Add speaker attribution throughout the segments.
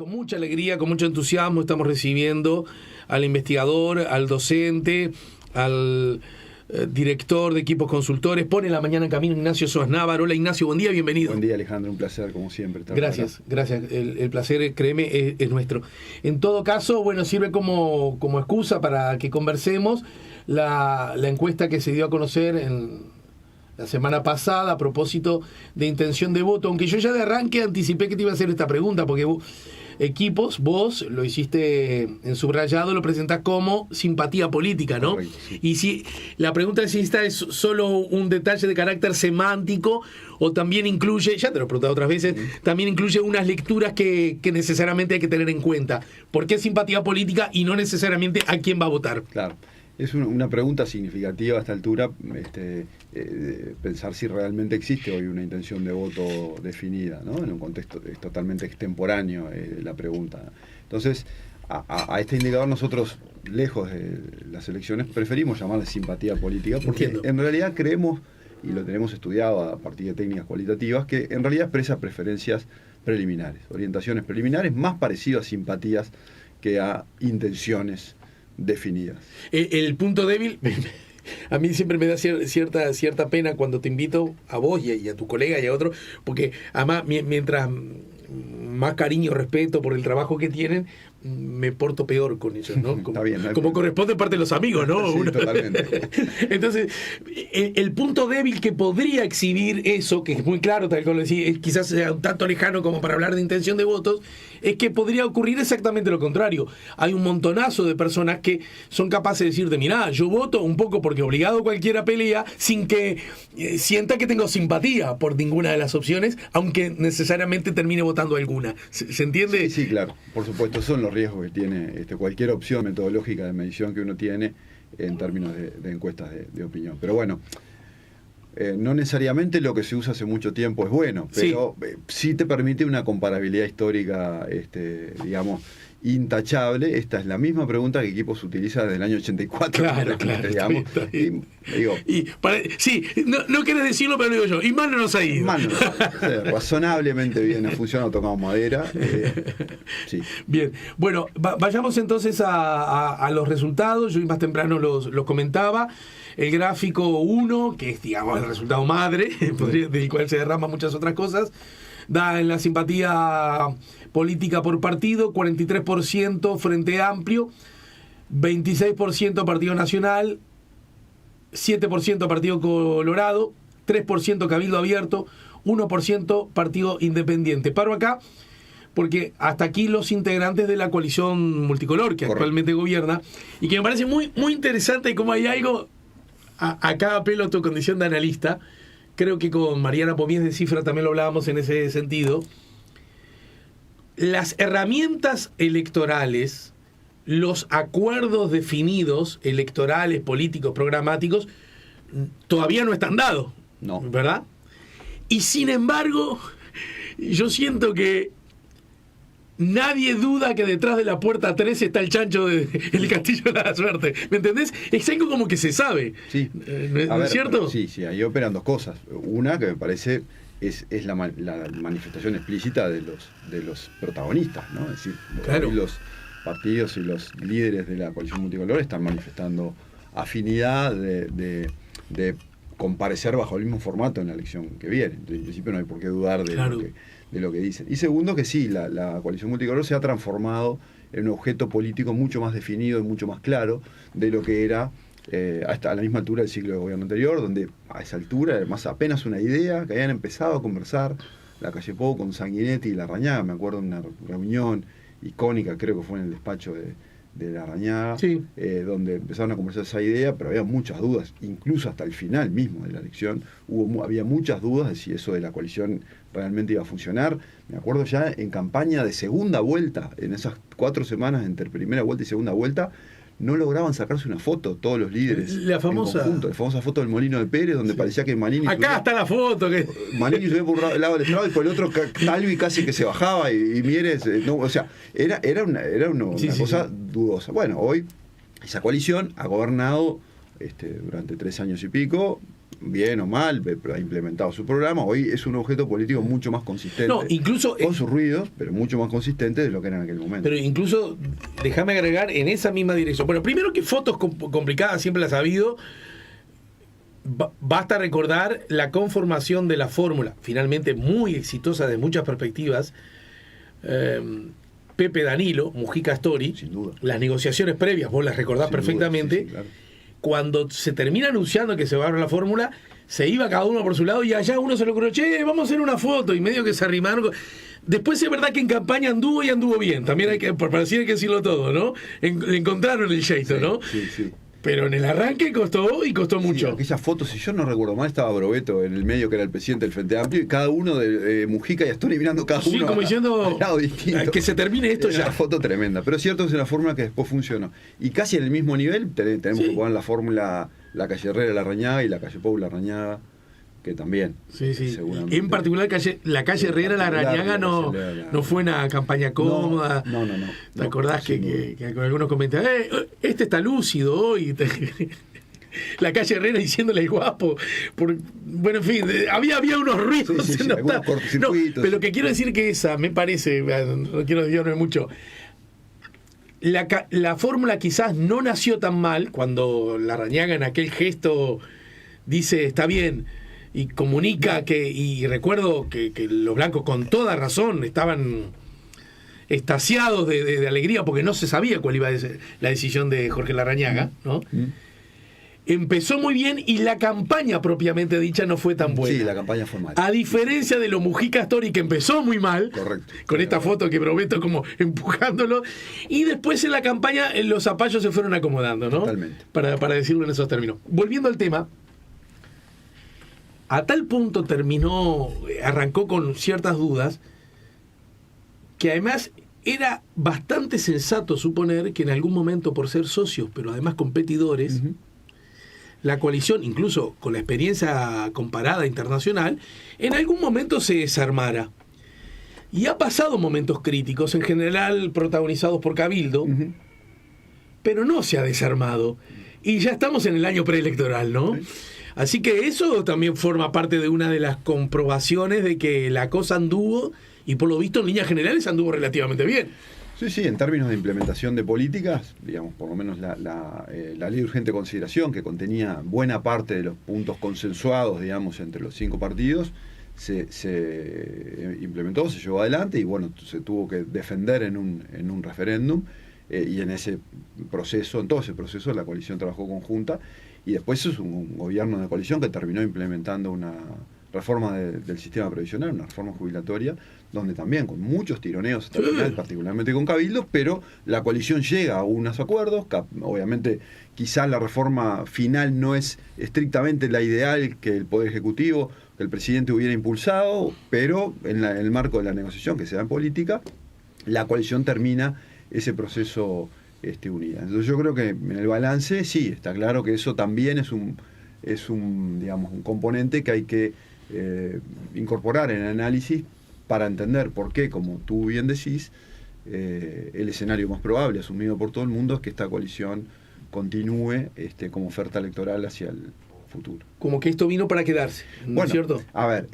Speaker 1: Con mucha alegría, con mucho entusiasmo estamos recibiendo al investigador, al docente, al director de equipos consultores. Pone la mañana en camino Ignacio Soas Navarro. Hola Ignacio, buen día, bienvenido.
Speaker 2: Buen día Alejandro, un placer como siempre estar
Speaker 1: Gracias, gracias. El placer, créeme, es nuestro. En todo caso, bueno, sirve como excusa para que conversemos la encuesta que se dio a conocer en la semana pasada a propósito de intención de voto, aunque yo ya de arranque anticipé que te iba a hacer esta pregunta, porque vos lo hiciste en subrayado, lo presentás como simpatía política, ¿no?
Speaker 2: Correcto, sí.
Speaker 1: Y si la pregunta es si esta es solo un detalle de carácter semántico o también incluye, ya te lo he preguntado otras veces, también incluye unas lecturas que necesariamente hay que tener en cuenta. ¿Por qué simpatía política y no necesariamente a quién va a votar?
Speaker 2: Claro, es una pregunta significativa a esta altura, pensar si realmente existe hoy una intención de voto definida, ¿no? En un contexto es totalmente extemporáneo la pregunta. Entonces, a este indicador nosotros, lejos de las elecciones, preferimos llamarle simpatía política, porque
Speaker 1: Entiendo.
Speaker 2: En realidad creemos, y lo tenemos estudiado a partir de técnicas cualitativas, que en realidad expresa preferencias preliminares, orientaciones preliminares, más parecido a simpatías que a intenciones definidas.
Speaker 1: El punto débil, a mí siempre me da cierta pena cuando te invito a vos y a tu colega y a otro, porque además mientras más cariño, respeto por el trabajo que tienen, me porto peor con ellos, ¿no? Como,
Speaker 2: Está bien, ¿no?
Speaker 1: Como corresponde parte de los amigos, ¿no?
Speaker 2: Sí, totalmente.
Speaker 1: Entonces, el punto débil que podría exhibir eso, que es muy claro, tal como lo decís, quizás sea un tanto lejano como para hablar de intención de votos, es que podría ocurrir exactamente lo contrario. Hay un montonazo de personas que son capaces de decirte, mirá, yo voto un poco porque obligado cualquiera pelea, sin que sienta que tengo simpatía por ninguna de las opciones, aunque necesariamente termine votando alguna. ¿Se entiende?
Speaker 2: Sí, claro, por supuesto, son los riesgos que tiene cualquier opción metodológica de medición que uno tiene en términos de encuestas de opinión. Pero bueno, no necesariamente lo que se usa hace mucho tiempo es bueno, pero sí te permite una comparabilidad histórica, digamos, intachable. Esta es la misma pregunta que Equipos utiliza desde el año 84.
Speaker 1: Claro,
Speaker 2: digamos.
Speaker 1: Está bien. No querés decirlo, pero lo digo yo. Y mal no nos ha ido.
Speaker 2: Mal no, razonablemente bien ha funcionado, tocamos madera. Sí.
Speaker 1: Bien, bueno, vayamos entonces a los resultados. Yo más temprano los comentaba. El gráfico 1, que es, digamos, el resultado madre, del cual se derraman muchas otras cosas, da en la simpatía política por partido, 43% Frente Amplio, 26% Partido Nacional, 7% Partido Colorado, 3% Cabildo Abierto, 1% Partido Independiente. Paro acá porque hasta aquí los integrantes de la coalición multicolor que actualmente gobierna, y que me parece muy, muy interesante como hay algo, acá apelo a tu condición de analista. Creo que con Mariana Pomies de Cifra también lo hablábamos en ese sentido. Las herramientas electorales, los acuerdos definidos, electorales, políticos, programáticos, todavía no están dados,
Speaker 2: No.
Speaker 1: ¿verdad? Y sin embargo, yo siento que nadie duda que detrás de la puerta 3 está el chancho del Castillo de la Suerte. ¿Me entendés? Es algo como que se sabe.
Speaker 2: Sí.
Speaker 1: ¿No es cierto?
Speaker 2: Sí, ahí operan dos cosas. Una que me parece es la manifestación explícita de los protagonistas, ¿no? Es decir,
Speaker 1: claro,
Speaker 2: hoy los partidos y los líderes de la coalición multicolor están manifestando afinidad de comparecer bajo el mismo formato en la elección que viene. Entonces, en principio no hay por qué dudar de lo que dicen. Y segundo, que sí, la coalición multicolor se ha transformado en un objeto político mucho más definido y mucho más claro de lo que era hasta a la misma altura del ciclo de gobierno anterior, donde a esa altura era más apenas una idea que habían empezado a conversar la Calle Pou con Sanguinetti y Larrañaga. Me acuerdo de una reunión icónica, creo que fue en el despacho de Larrañaga,
Speaker 1: sí,
Speaker 2: donde empezaron a conversar esa idea, pero había muchas dudas, incluso hasta el final mismo de la elección había muchas dudas de si eso de la coalición realmente iba a funcionar. Me acuerdo ya en campaña de segunda vuelta, en esas 4 semanas entre primera vuelta y segunda vuelta, no lograban sacarse una foto todos los líderes.
Speaker 1: La famosa
Speaker 2: foto del Molino de Pérez, donde parecía que Manini
Speaker 1: acá está la foto.
Speaker 2: Manini subía por un lado del estrado y por el otro Talvi casi que se bajaba y Mieres, no, o sea, era una cosa dudosa. Bueno, hoy esa coalición ha gobernado durante 3 años y pico, bien o mal, pero ha implementado su programa. Hoy es un objeto político mucho más consistente.
Speaker 1: No, incluso
Speaker 2: con sus ruidos, pero mucho más consistente de lo que era en aquel momento.
Speaker 1: Pero incluso, déjame agregar en esa misma dirección. Bueno, primero que fotos complicadas siempre las ha habido. Basta recordar la conformación de la fórmula, finalmente muy exitosa de muchas perspectivas. Pepe Danilo, Mujica Astori,
Speaker 2: sin duda.
Speaker 1: Las negociaciones previas, vos las recordás sin perfectamente.
Speaker 2: Duda, sí, claro.
Speaker 1: Cuando se termina anunciando que se va a abrir la fórmula, se iba cada uno por su lado y allá uno se lo ocurrió, che, vamos a hacer una foto, y medio que se arrimaron. Después es verdad que en campaña anduvo y anduvo bien, también hay que, para decir, hay que decirlo todo, ¿no? Encontraron el jeito,
Speaker 2: sí,
Speaker 1: ¿no?
Speaker 2: Sí.
Speaker 1: Pero en el arranque costó mucho.
Speaker 2: Sí, aquellas fotos, si yo no recuerdo mal, estaba Brobeto en el medio, que era el presidente del Frente Amplio, y cada uno de Mujica y Astori mirando cada uno
Speaker 1: como diciendo,
Speaker 2: a lado distinto.
Speaker 1: Que se termine esto ya.
Speaker 2: Una foto tremenda, pero es cierto que es una fórmula que después funcionó. Y casi en el mismo nivel tenemos que poner la fórmula la calle Herrera Larrañaga y la calle Pou Larrañaga, que también.
Speaker 1: Sí. En particular la calle Herrera Larrañaga no fue una campaña cómoda.
Speaker 2: No.
Speaker 1: ¿Te acordás que algunos comentaban, este está lúcido hoy? La calle Herrera diciéndole el guapo. Bueno, en fin, había unos ruidos.
Speaker 2: Sí, algunos cortocircuitos.
Speaker 1: Pero lo que quiero decir que esa, me parece, no quiero desviarme mucho, la fórmula quizás no nació tan mal cuando Larrañaga en aquel gesto dice, está bien, y comunica y recuerdo que los blancos con toda razón estaban extasiados de alegría porque no se sabía cuál iba a ser la decisión de Jorge Larrañaga, ¿no? Empezó muy bien y la campaña propiamente dicha no fue tan buena.
Speaker 2: Sí, la campaña fue mala.
Speaker 1: A diferencia de lo Mujica Astori, que empezó muy mal.
Speaker 2: Correcto.
Speaker 1: Con esta foto que Brobeto como empujándolo. Y después en la campaña los zapallos se fueron acomodando, ¿no?
Speaker 2: Totalmente.
Speaker 1: Para decirlo en esos términos. Volviendo al tema, a tal punto arrancó con ciertas dudas, que además era bastante sensato suponer que en algún momento, por ser socios, pero además competidores, la coalición, incluso con la experiencia comparada internacional, en algún momento se desarmara. Y ha pasado momentos críticos, en general protagonizados por Cabildo, pero no se ha desarmado. Y ya estamos en el año preelectoral, ¿no? Así que eso también forma parte de una de las comprobaciones de que la cosa anduvo, y por lo visto en líneas generales anduvo relativamente bien.
Speaker 2: Sí, en términos de implementación de políticas, digamos, por lo menos la ley de urgente consideración, que contenía buena parte de los puntos consensuados, digamos, entre los 5 partidos, se implementó, se llevó adelante y bueno, se tuvo que defender en un referéndum, y en todo ese proceso la coalición trabajó conjunta, y después es un gobierno de coalición que terminó implementando una reforma del sistema previsional, una reforma jubilatoria, donde también con muchos tironeos hasta el final, particularmente con Cabildo, pero la coalición llega a unos acuerdos. Obviamente quizás la reforma final no es estrictamente la ideal que el Poder Ejecutivo, que el presidente hubiera impulsado, pero en el marco de la negociación que se da en política, la coalición termina ese proceso unida. Entonces yo creo que en el balance sí, está claro que eso también es un componente que hay que incorporar en el análisis para entender por qué, como tú bien decís, el escenario más probable asumido por todo el mundo es que esta coalición continúe como oferta electoral hacia el futuro.
Speaker 1: Como que esto vino para quedarse, ¿no
Speaker 2: bueno,
Speaker 1: es cierto?
Speaker 2: A ver,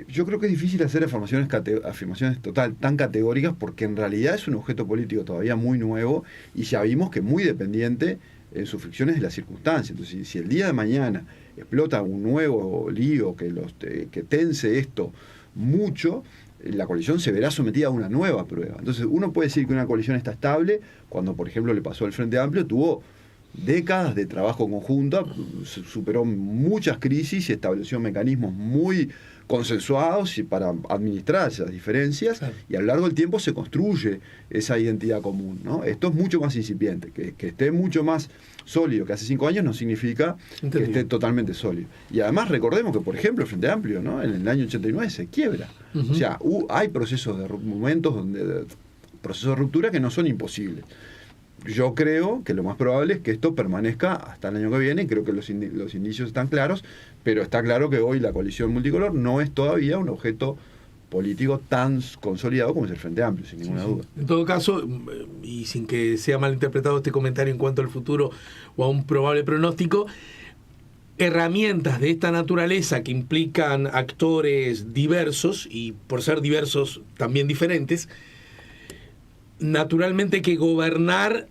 Speaker 2: yo creo que es difícil hacer afirmaciones tan categóricas, porque en realidad es un objeto político todavía muy nuevo y ya vimos que muy dependiente en sus fricciones de las circunstancias. Entonces, si el día de mañana explota un nuevo lío que tense esto mucho, la coalición se verá sometida a una nueva prueba. Entonces, uno puede decir que una coalición está estable cuando, por ejemplo, le pasó al Frente Amplio, tuvo décadas de trabajo conjunto, superó muchas crisis y estableció mecanismos muy consensuados y para administrar esas diferencias, claro. Y a lo largo del tiempo se construye esa identidad común, ¿no? Esto es mucho más incipiente, que esté mucho más sólido que hace 5 años no significa que esté totalmente sólido. Y además recordemos que, por ejemplo, el Frente Amplio, ¿no?, en el año 89 se quiebra. O sea, hay procesos procesos de ruptura que no son imposibles. Yo creo que lo más probable es que esto permanezca hasta el año que viene, creo que los indicios están claros, pero está claro que hoy la coalición multicolor no es todavía un objeto político tan consolidado como es el Frente Amplio, sin ninguna duda.
Speaker 1: En todo caso, y sin que sea malinterpretado este comentario en cuanto al futuro o a un probable pronóstico, herramientas de esta naturaleza que implican actores diversos, y por ser diversos también diferentes, naturalmente que gobernar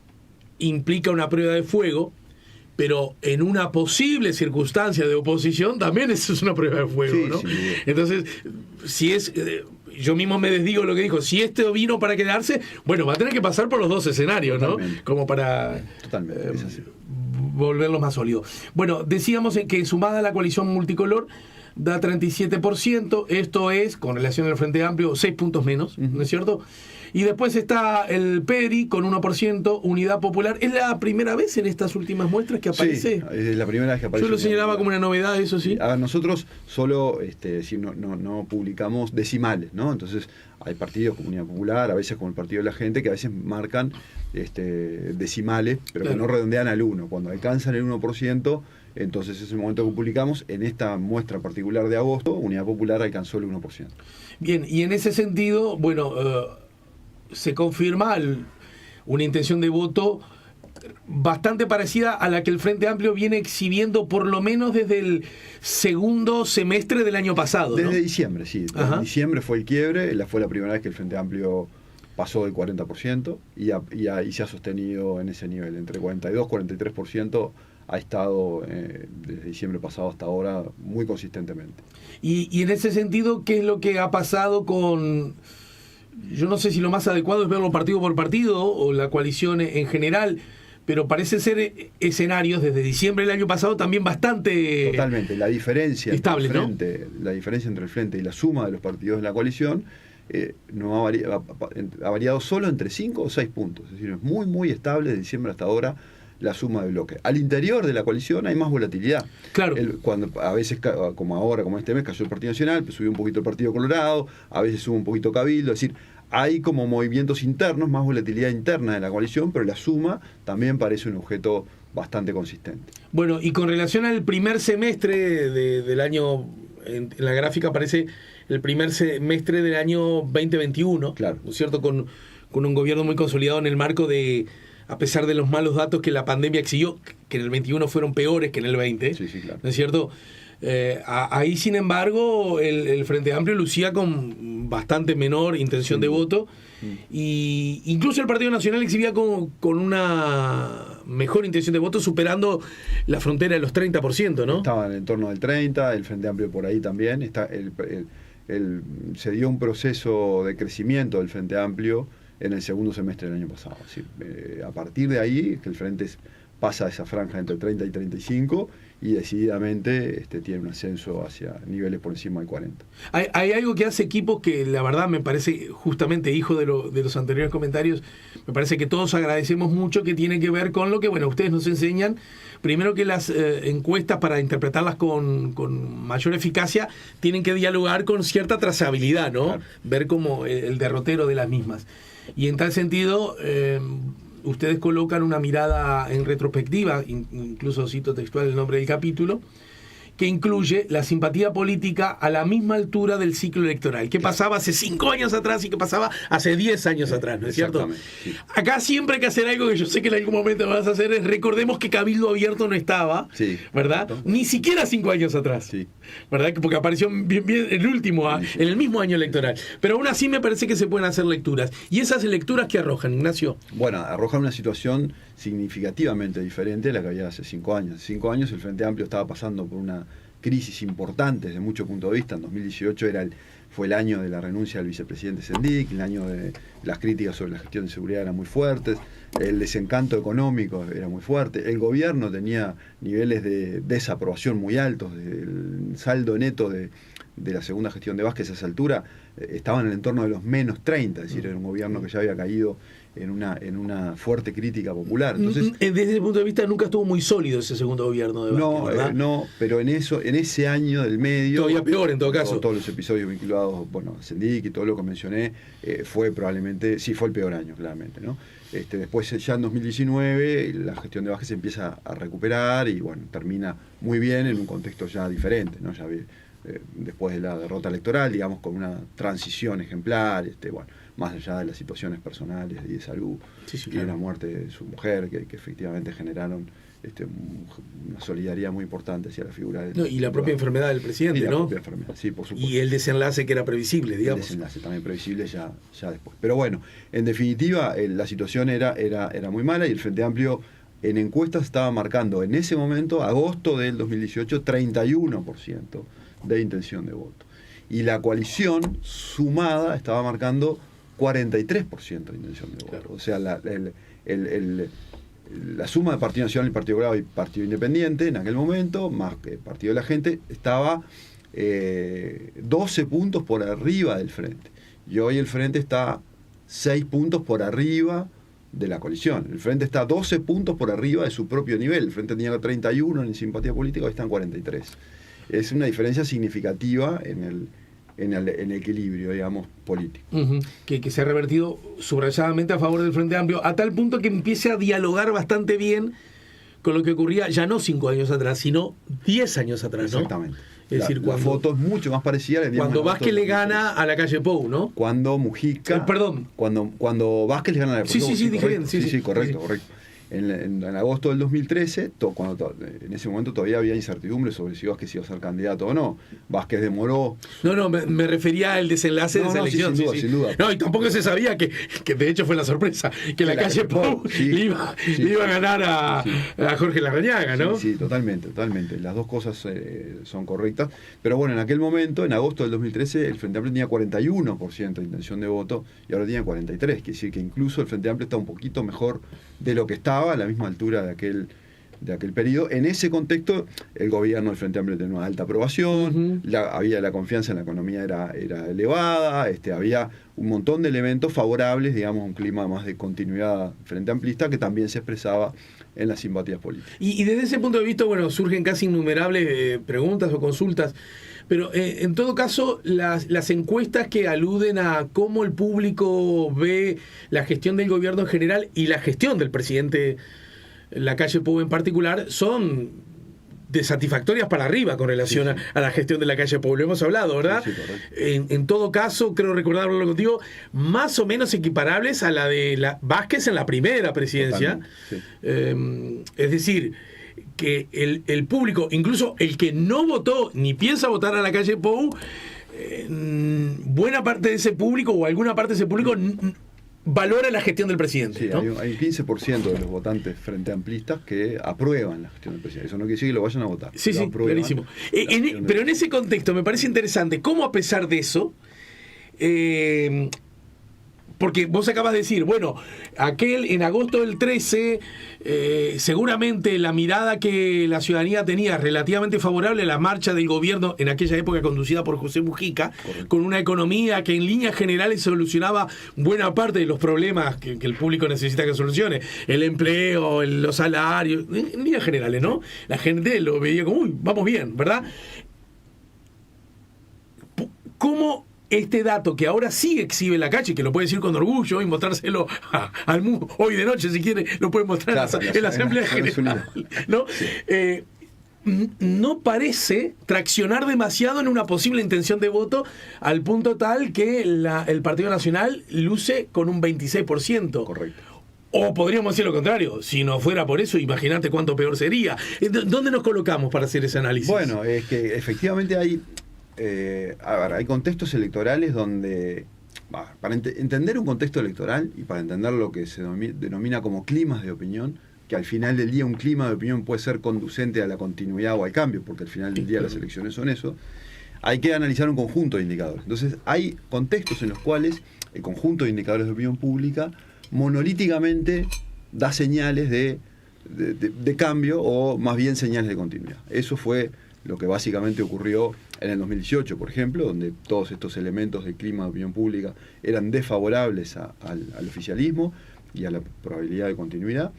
Speaker 1: implica una prueba de fuego, pero en una posible circunstancia de oposición también eso es una prueba de fuego,
Speaker 2: Sí,
Speaker 1: ¿no?
Speaker 2: sí.
Speaker 1: Entonces, si es... yo mismo me desdigo lo que dijo, si este vino para quedarse, bueno, va a tener que pasar por los dos escenarios,
Speaker 2: Totalmente.
Speaker 1: ¿no? Como para...
Speaker 2: Totalmente, es así.
Speaker 1: volverlo más sólido. Bueno, decíamos que sumada a la coalición multicolor da 37%, esto es, con relación al Frente Amplio, 6 puntos menos, ¿no es cierto? Y después está el PERI con 1%, Unidad Popular. ¿Es la primera vez en estas últimas muestras que aparece?
Speaker 2: Sí, es la primera vez que aparece.
Speaker 1: Yo lo señalaba como una novedad, eso sí.
Speaker 2: A ver, nosotros solo no publicamos decimales, ¿no? Entonces hay partidos como Unidad Popular, a veces como el Partido de la Gente, que a veces marcan decimales, pero
Speaker 1: Claro.
Speaker 2: que no redondean al 1. Cuando alcanzan el 1%, entonces es el momento que publicamos. En esta muestra particular de agosto, Unidad Popular alcanzó el 1%.
Speaker 1: Bien, y en ese sentido, bueno, se confirma una intención de voto bastante parecida a la que el Frente Amplio viene exhibiendo por lo menos desde el segundo semestre del año pasado, ¿no?
Speaker 2: Desde diciembre, sí.
Speaker 1: Ajá.
Speaker 2: En diciembre fue el quiebre, fue la primera vez que el Frente Amplio pasó del 40% y se ha sostenido en ese nivel, entre 42 y 43%. Ha estado desde diciembre pasado hasta ahora muy consistentemente.
Speaker 1: Y en ese sentido, ¿qué es lo que ha pasado con... Yo no sé si lo más adecuado es verlo partido por partido o la coalición en general, pero parece ser escenarios desde diciembre del año pasado también bastante...
Speaker 2: Totalmente. La diferencia
Speaker 1: estable,
Speaker 2: entre el frente, la diferencia entre el Frente y la suma de los partidos de la coalición no ha variado solo entre 5 o 6 puntos. Es decir, es muy, muy estable de diciembre hasta ahora la suma de bloque. Al interior de la coalición hay más volatilidad.
Speaker 1: Claro.
Speaker 2: Cuando a veces, como ahora, como este mes, cayó el Partido Nacional, pues subió un poquito el Partido Colorado, a veces sube un poquito Cabildo, es decir, hay como movimientos internos, más volatilidad interna de la coalición, pero la suma también parece un objeto bastante consistente.
Speaker 1: Bueno, y con relación al primer semestre del año, en la gráfica aparece el primer semestre del año 2021,
Speaker 2: Claro.
Speaker 1: ¿no es cierto? Con un gobierno muy consolidado en el marco de, a pesar de los malos datos que la pandemia exigió, que en el 21 fueron peores que en el 20,
Speaker 2: Sí, sí, claro.
Speaker 1: ¿no es cierto? Ahí, sin embargo, el Frente Amplio lucía con bastante menor intención de voto, y incluso el Partido Nacional exhibía con una mejor intención de voto, superando la frontera de los 30%, ¿no?
Speaker 2: Estaba en el entorno del 30%, el Frente Amplio por ahí también. Se dio un proceso de crecimiento del Frente Amplio en el segundo semestre del año pasado. Es decir, a partir de ahí, que el Frente pasa esa franja entre 30 y 35 y decididamente tiene un ascenso hacia niveles por encima del 40.
Speaker 1: Hay algo que hace equipos que la verdad me parece, justamente hijo de los anteriores comentarios, me parece que todos agradecemos mucho, que tiene que ver con lo que, bueno, ustedes nos enseñan, primero que las encuestas, para interpretarlas con mayor eficacia, tienen que dialogar con cierta trazabilidad, ¿no?
Speaker 2: Claro.
Speaker 1: Ver como el derrotero de las mismas. Y en tal sentido, ustedes colocan una mirada en retrospectiva, incluso cito textual el nombre del capítulo, que incluye la simpatía política a la misma altura del ciclo electoral. ¿Qué pasaba hace 5 años atrás y qué pasaba hace 10 años atrás? ¿No es cierto?
Speaker 2: Sí.
Speaker 1: Acá siempre hay que hacer algo que yo sé que en algún momento vas a hacer, es recordemos que Cabildo Abierto no estaba,
Speaker 2: Sí,
Speaker 1: ¿verdad?
Speaker 2: correcto.
Speaker 1: Ni siquiera 5 años atrás.
Speaker 2: Sí.
Speaker 1: ¿Verdad? Porque apareció bien en el mismo año electoral. Pero aún así me parece que se pueden hacer lecturas. ¿Y esas lecturas qué arrojan, Ignacio?
Speaker 2: Bueno, arrojan una situación significativamente diferente a la que había hace 5 años. Hace 5 años el Frente Amplio estaba pasando por una crisis importante desde mucho punto de vista. En 2018 fue el año de la renuncia del vicepresidente Sendik, el año de las críticas sobre la gestión de seguridad eran muy fuertes, el desencanto económico era muy fuerte, el gobierno tenía niveles de desaprobación muy altos, el saldo neto de la segunda gestión de Vázquez a esa altura estaba en el entorno de los menos 30, es decir, era un gobierno que ya había caído en una fuerte crítica popular. Entonces,
Speaker 1: desde ese punto de vista nunca estuvo muy sólido ese segundo gobierno de Vázquez, ¿verdad?
Speaker 2: No, pero en ese año del medio,
Speaker 1: todavía peor en todo caso.
Speaker 2: Todos los episodios vinculados, a Sendik y todo lo que mencioné, fue probablemente, sí, fue el peor año, claramente, ¿no? Después, ya en 2019, la gestión de Vázquez se empieza a recuperar y, bueno, termina muy bien en un contexto ya diferente, ¿no? Ya después de la derrota electoral, digamos, con una transición ejemplar, más allá de las situaciones personales y de salud,
Speaker 1: Sí,
Speaker 2: y
Speaker 1: claro.
Speaker 2: de la muerte de su mujer, que efectivamente generaron una solidaridad muy importante hacia la figura de...
Speaker 1: No, y la propia enfermedad del presidente,
Speaker 2: y la
Speaker 1: ¿no?
Speaker 2: propia enfermedad, sí, por supuesto.
Speaker 1: Y el desenlace que era previsible, digamos.
Speaker 2: El desenlace también previsible ya después. Pero bueno, en definitiva, la situación era muy mala y el Frente Amplio en encuestas estaba marcando en ese momento, agosto del 2018, 31% de intención de voto. Y la coalición sumada estaba marcando 43% de intención de voto. Claro. O sea, la suma de Partido Nacional y Partido Colorado y Partido Independiente en aquel momento, más que Partido de la Gente, estaba 12 puntos por arriba del Frente. Y hoy el Frente está 6 puntos por arriba de la coalición. El Frente está 12 puntos por arriba de su propio nivel. El Frente tenía 31 en simpatía política, hoy está en 43. Es una diferencia significativa en el equilibrio, digamos, político.
Speaker 1: Que se ha revertido subrayadamente a favor del Frente Amplio, a tal punto que empiece a dialogar bastante bien con lo que ocurría ya no 5 años atrás, sino 10 años atrás, ¿no?
Speaker 2: Exactamente.
Speaker 1: Es decir,
Speaker 2: la foto es mucho más parecida.
Speaker 1: Cuando Vázquez le gana a la calle Pou, ¿no?
Speaker 2: Cuando Mujica...
Speaker 1: perdón.
Speaker 2: Cuando Vázquez le gana a la
Speaker 1: Sí, dije bien.
Speaker 2: Sí, correcto. En agosto del 2013, en ese momento todavía había incertidumbre sobre si Vázquez iba a ser candidato o no. Vázquez demoró...
Speaker 1: No, me refería al desenlace de esa elección.
Speaker 2: Sí, sin duda.
Speaker 1: No, y tampoco se sabía que de hecho fue la sorpresa, que la calle Pou le iba a ganar a Jorge Larrañaga, ¿no?
Speaker 2: Sí, totalmente. Las dos cosas son correctas. Pero bueno, en aquel momento, en agosto del 2013, el Frente Amplio tenía 41% de intención de voto y ahora tiene 43%. Quiere decir que incluso el Frente Amplio está un poquito mejor de lo que estaba a la misma altura de aquel periodo. En ese contexto, el gobierno del Frente Amplio tenía una alta aprobación, había la confianza en la economía era elevada, había un montón de elementos favorables, digamos, un clima más de continuidad frente amplista que también se expresaba en las simpatías políticas.
Speaker 1: Y desde ese punto de vista, bueno, surgen casi innumerables preguntas o consultas, pero en todo caso, las encuestas que aluden a cómo el público ve la gestión del gobierno en general y la gestión del presidente Lacalle Pou en particular son desatisfactorias para arriba con relación a la gestión de Lacalle Pou. Lo hemos hablado, ¿verdad?
Speaker 2: Sí, correcto.
Speaker 1: En todo caso, creo recordarlo contigo, más o menos equiparables a la de Vázquez en la primera presidencia.
Speaker 2: Sí.
Speaker 1: Es decir, que el público, incluso el que no votó ni piensa votar a Lacalle Pou, buena parte de ese público o alguna parte de ese público valora la gestión del presidente.
Speaker 2: Sí,
Speaker 1: ¿no?
Speaker 2: hay un 15% de los votantes frente amplistas que aprueban la gestión del presidente. Eso no quiere decir que lo vayan a votar.
Speaker 1: Sí, clarísimo. Pero en ese contexto me parece interesante cómo, a pesar de eso, porque vos acabas de decir, bueno, en agosto del 13, seguramente la mirada que la ciudadanía tenía relativamente favorable a la marcha del gobierno en aquella época conducida por José Mujica, correcto, con una economía que en líneas generales solucionaba buena parte de los problemas que el público necesita que solucione, el empleo, los salarios, en líneas generales, ¿no? La gente lo veía como, uy, vamos bien, ¿verdad? ¿Cómo este dato que ahora sí exhibe Lacalle, que lo puede decir con orgullo y mostrárselo al mundo hoy de noche, si quiere, lo puede mostrar en la Asamblea General, ¿no? Sí. No parece traccionar demasiado en una posible intención de voto al punto tal que el Partido Nacional luce con un 26%.
Speaker 2: Correcto.
Speaker 1: O podríamos decir lo contrario, si no fuera por eso, imagínate cuánto peor sería. ¿Dónde nos colocamos para hacer ese análisis?
Speaker 2: Bueno, es que efectivamente hay contextos electorales donde, para entender un contexto electoral y para entender lo que se denomina como climas de opinión, que al final del día un clima de opinión puede ser conducente a la continuidad o al cambio, porque al final del día las elecciones son eso, hay que analizar un conjunto de indicadores. Entonces hay contextos en los cuales el conjunto de indicadores de opinión pública monolíticamente da señales de cambio o más bien señales de continuidad. Eso fue lo que básicamente ocurrió en el 2018, por ejemplo, donde todos estos elementos del clima de opinión pública eran desfavorables al oficialismo y a la probabilidad de continuidad,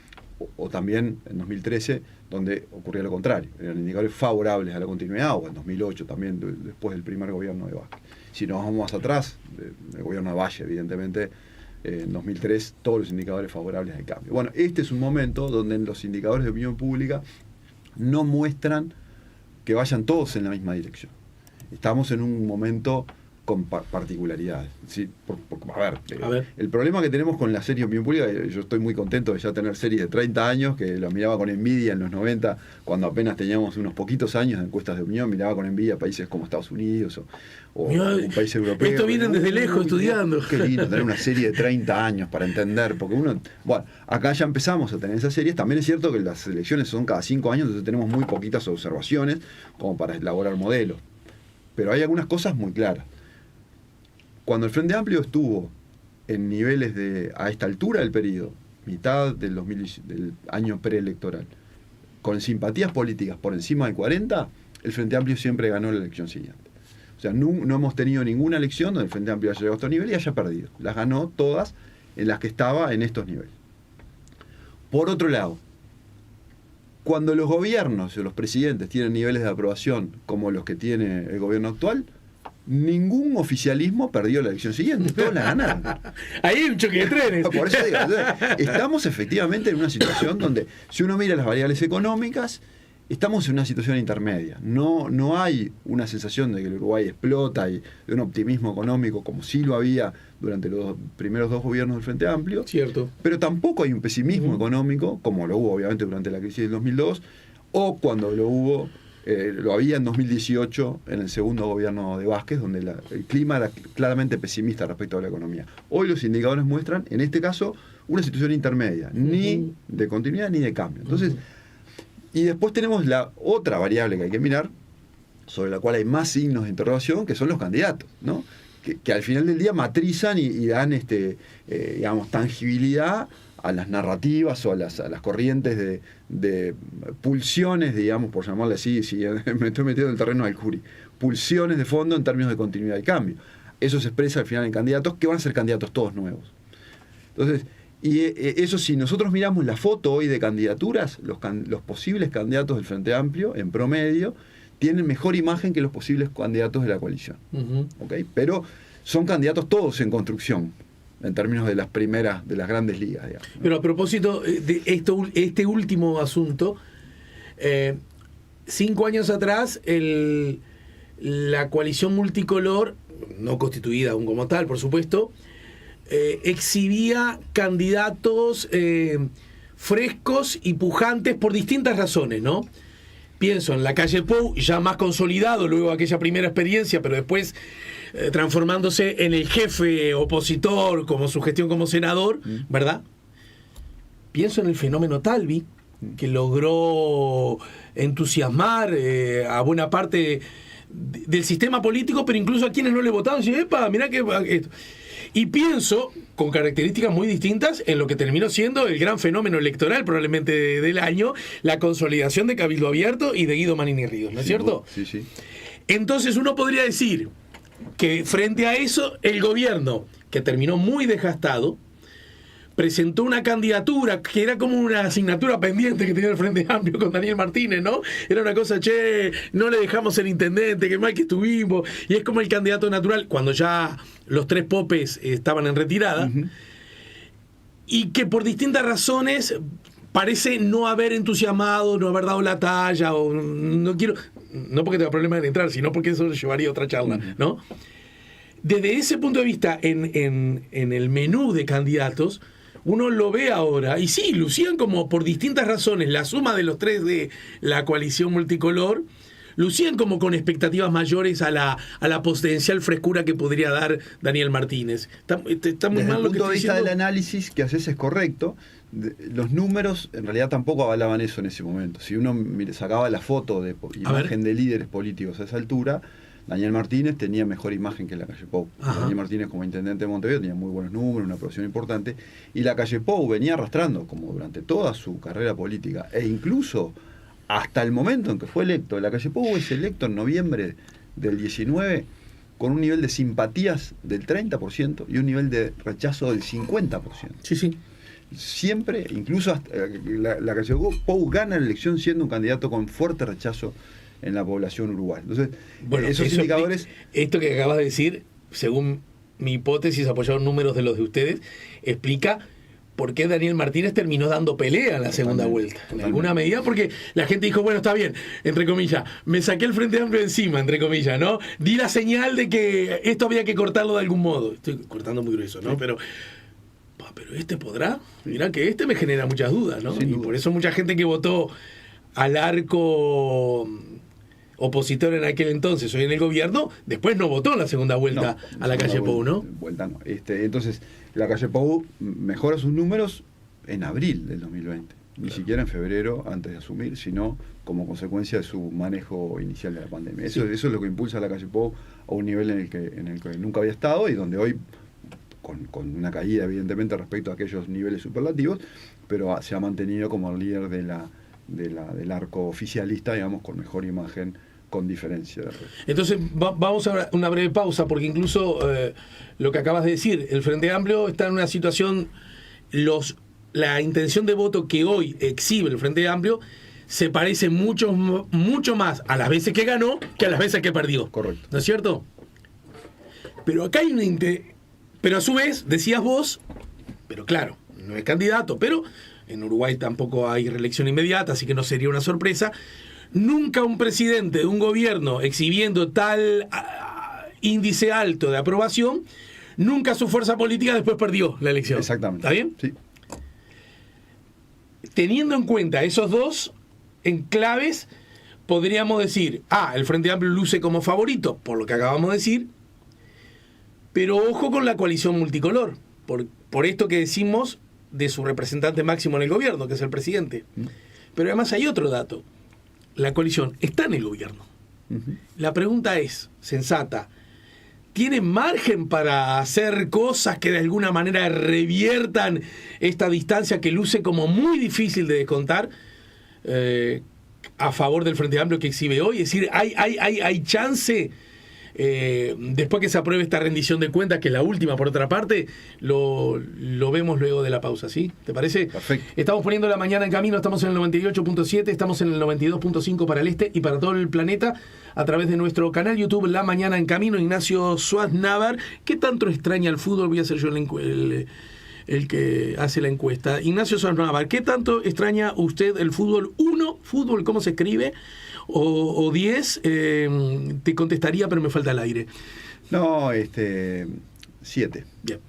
Speaker 2: o también en 2013, donde ocurría lo contrario, eran indicadores favorables a la continuidad, o en 2008 también, después del primer gobierno de Vázquez. Si nos vamos más atrás, del gobierno de Valle, evidentemente, en 2003, todos los indicadores favorables al cambio. Bueno, este es un momento donde los indicadores de opinión pública no muestran que vayan todos en la misma dirección. Estamos en un momento con particularidades. ¿Sí? A
Speaker 1: ver.
Speaker 2: El problema que tenemos con la serie Opinión Pública, yo estoy muy contento de ya tener series de 30 años, que lo miraba con envidia en los 90, cuando apenas teníamos unos poquitos años de encuestas de opinión, miraba con envidia países como Estados Unidos o un país europeo.
Speaker 1: Esto vienen desde lejos estudiando.
Speaker 2: Qué lindo tener una serie de 30 años para entender, porque bueno, acá ya empezamos a tener esas series. También es cierto que las elecciones son cada 5 años, entonces tenemos muy poquitas observaciones como para elaborar modelos. Pero hay algunas cosas muy claras. Cuando el Frente Amplio estuvo en niveles a esta altura del periodo, mitad del año preelectoral, con simpatías políticas por encima del 40, el Frente Amplio siempre ganó la elección siguiente. O sea, no hemos tenido ninguna elección donde el Frente Amplio haya llegado a estos niveles y haya perdido. Las ganó todas en las que estaba en estos niveles. Por otro lado, cuando los gobiernos o los presidentes tienen niveles de aprobación como los que tiene el gobierno actual, ningún oficialismo perdió la elección siguiente, todos la ganaron.
Speaker 1: Ahí hay un choque de trenes.
Speaker 2: Por eso digo, estamos efectivamente en una situación donde, si uno mira las variables económicas, estamos en una situación intermedia. No hay una sensación de que el Uruguay explota y de un optimismo económico como sí lo había durante los primeros 2 gobiernos del Frente Amplio.
Speaker 1: Cierto.
Speaker 2: Pero tampoco hay un pesimismo económico, como lo hubo obviamente durante la crisis del 2002, o cuando lo había en 2018 en el segundo gobierno de Vázquez, donde el clima era claramente pesimista respecto a la economía. Hoy los indicadores muestran, en este caso, una situación intermedia, ni de continuidad ni de cambio. Entonces, y después tenemos la otra variable que hay que mirar, sobre la cual hay más signos de interrogación, que son los candidatos, ¿no? Que al final del día matrizan y dan digamos, tangibilidad a las narrativas o a las corrientes de pulsiones, digamos, por llamarle así, si me estoy metiendo en el terreno del Curi, pulsiones de fondo en términos de continuidad y cambio. Eso se expresa al final en candidatos que van a ser candidatos todos nuevos. Entonces, y eso, si nosotros miramos la foto hoy de candidaturas, los posibles candidatos del Frente Amplio, en promedio, tienen mejor imagen que los posibles candidatos de la coalición. ¿Okay? Pero son candidatos todos en construcción, en términos de las grandes ligas, digamos, ¿no?
Speaker 1: Pero a propósito de este último asunto, 5 años atrás, la coalición multicolor, no constituida aún como tal, por supuesto, exhibía candidatos frescos y pujantes por distintas razones, ¿no? Pienso en la calle Pou, ya más consolidado luego de aquella primera experiencia, pero después transformándose en el jefe opositor, como su gestión como senador, ¿verdad? Pienso en el fenómeno Talvi, que logró entusiasmar a buena parte del sistema político, pero incluso a quienes no le votaban, y epa, mirá que esto. Y pienso, con características muy distintas, en lo que terminó siendo el gran fenómeno electoral probablemente del año, la consolidación de Cabildo Abierto y de Guido Manini Ríos, ¿no es cierto?
Speaker 2: Sí, sí.
Speaker 1: Entonces uno podría decir que frente a eso, el gobierno, que terminó muy desgastado, presentó una candidatura que era como una asignatura pendiente que tenía el Frente Amplio con Daniel Martínez, ¿no? Era una cosa, no le dejamos ser intendente, qué mal que estuvimos, y es como el candidato natural, cuando ya los 3 popes estaban en retirada, y que por distintas razones parece no haber entusiasmado, no haber dado la talla, o no porque tenga problemas en entrar, sino porque eso llevaría otra charla, ¿no? Desde ese punto de vista, en el menú de candidatos, uno lo ve ahora, y sí, lucían como por distintas razones, la suma de los 3 de la coalición multicolor, lucían como con expectativas mayores a la potencial frescura que podría dar Daniel Martínez. Está muy
Speaker 2: Desde
Speaker 1: mal lo que
Speaker 2: el punto de vista
Speaker 1: diciendo.
Speaker 2: del análisis que haces es correcto. Los números en realidad tampoco avalaban eso en ese momento. Si uno sacaba la foto de imagen de líderes políticos a esa altura, Daniel Martínez tenía mejor imagen que la calle Pou. Daniel Martínez, como intendente de Montevideo, tenía muy buenos números, una aprobación importante, y la calle Pou venía arrastrando, como durante toda su carrera política, e incluso hasta el momento en que fue electo. La calle Pou es electo en noviembre del 19 con un nivel de simpatías del 30% y un nivel de rechazo del 50%.
Speaker 1: Sí, sí.
Speaker 2: Siempre, incluso hasta, la calle Pou gana la elección siendo un candidato con fuerte rechazo en la población uruguaya. Entonces,
Speaker 1: bueno,
Speaker 2: esos indicadores...
Speaker 1: Esto que acabas de decir, según mi hipótesis, apoyado en números de los de ustedes, explica por qué Daniel Martínez terminó dando pelea en la segunda vuelta. En alguna medida porque la gente dijo, bueno, está bien, entre comillas, me saqué el Frente Amplio encima, entre comillas, ¿no? Di la señal de que esto había que cortarlo de algún modo. Estoy cortando muy grueso, ¿no? Pero este podrá. Mirá que me genera muchas dudas, ¿no? Y por eso mucha gente que votó al arco opositor en aquel entonces, hoy en el gobierno, después no votó en la segunda vuelta a la calle Pou, ¿no?
Speaker 2: Vuelta no. Entonces, la calle Pou mejora sus números en abril del 2020. Ni siquiera en febrero, antes de asumir, sino como consecuencia de su manejo inicial de la pandemia. Eso es lo que impulsa a la calle Pou a un nivel en el que nunca había estado y donde hoy, con una caída evidentemente respecto a aquellos niveles superlativos, pero se ha mantenido como el líder del arco oficialista, digamos, con mejor imagen, con diferencia.
Speaker 1: Entonces vamos a una breve pausa, porque incluso lo que acabas de decir, el Frente Amplio está en una situación, la intención de voto que hoy exhibe el Frente Amplio se parece mucho más a las veces que ganó que a las veces que perdió.
Speaker 2: Correcto.
Speaker 1: ¿No es cierto? Pero acá hay pero a su vez, decías vos, pero claro, no es candidato, pero en Uruguay tampoco hay reelección inmediata, así que no sería una sorpresa. Nunca un presidente de un gobierno exhibiendo tal índice alto de aprobación, nunca su fuerza política después perdió la elección.
Speaker 2: Exactamente.
Speaker 1: ¿Está bien?
Speaker 2: Sí.
Speaker 1: Teniendo en cuenta esos dos enclaves, podríamos decir, el Frente Amplio luce como favorito, por lo que acabamos de decir, pero ojo con la coalición multicolor, por esto que decimos de su representante máximo en el gobierno, que es el presidente. Pero además hay otro dato. La coalición está en el gobierno. La pregunta es, sensata, ¿tiene margen para hacer cosas que de alguna manera reviertan esta distancia que luce como muy difícil de descontar a favor del Frente Amplio que exhibe hoy? Es decir, hay chance, después que se apruebe esta rendición de cuentas, que es la última por otra parte, lo vemos luego de la pausa, ¿sí? ¿Te parece?
Speaker 2: Perfecto.
Speaker 1: Estamos poniendo La Mañana en Camino, estamos en el 98.7, estamos en el 92.5 para el este y para todo el planeta, a través de nuestro canal YouTube La Mañana en Camino. Ignacio Schwarzenegger, ¿qué tanto extraña el fútbol? Voy a ser yo el que hace la encuesta. Ignacio Schwarzenegger, ¿qué tanto extraña usted el fútbol? 1, fútbol, ¿cómo se escribe? O 10, te contestaría, pero me falta el aire.
Speaker 2: No, 7.
Speaker 1: Bien.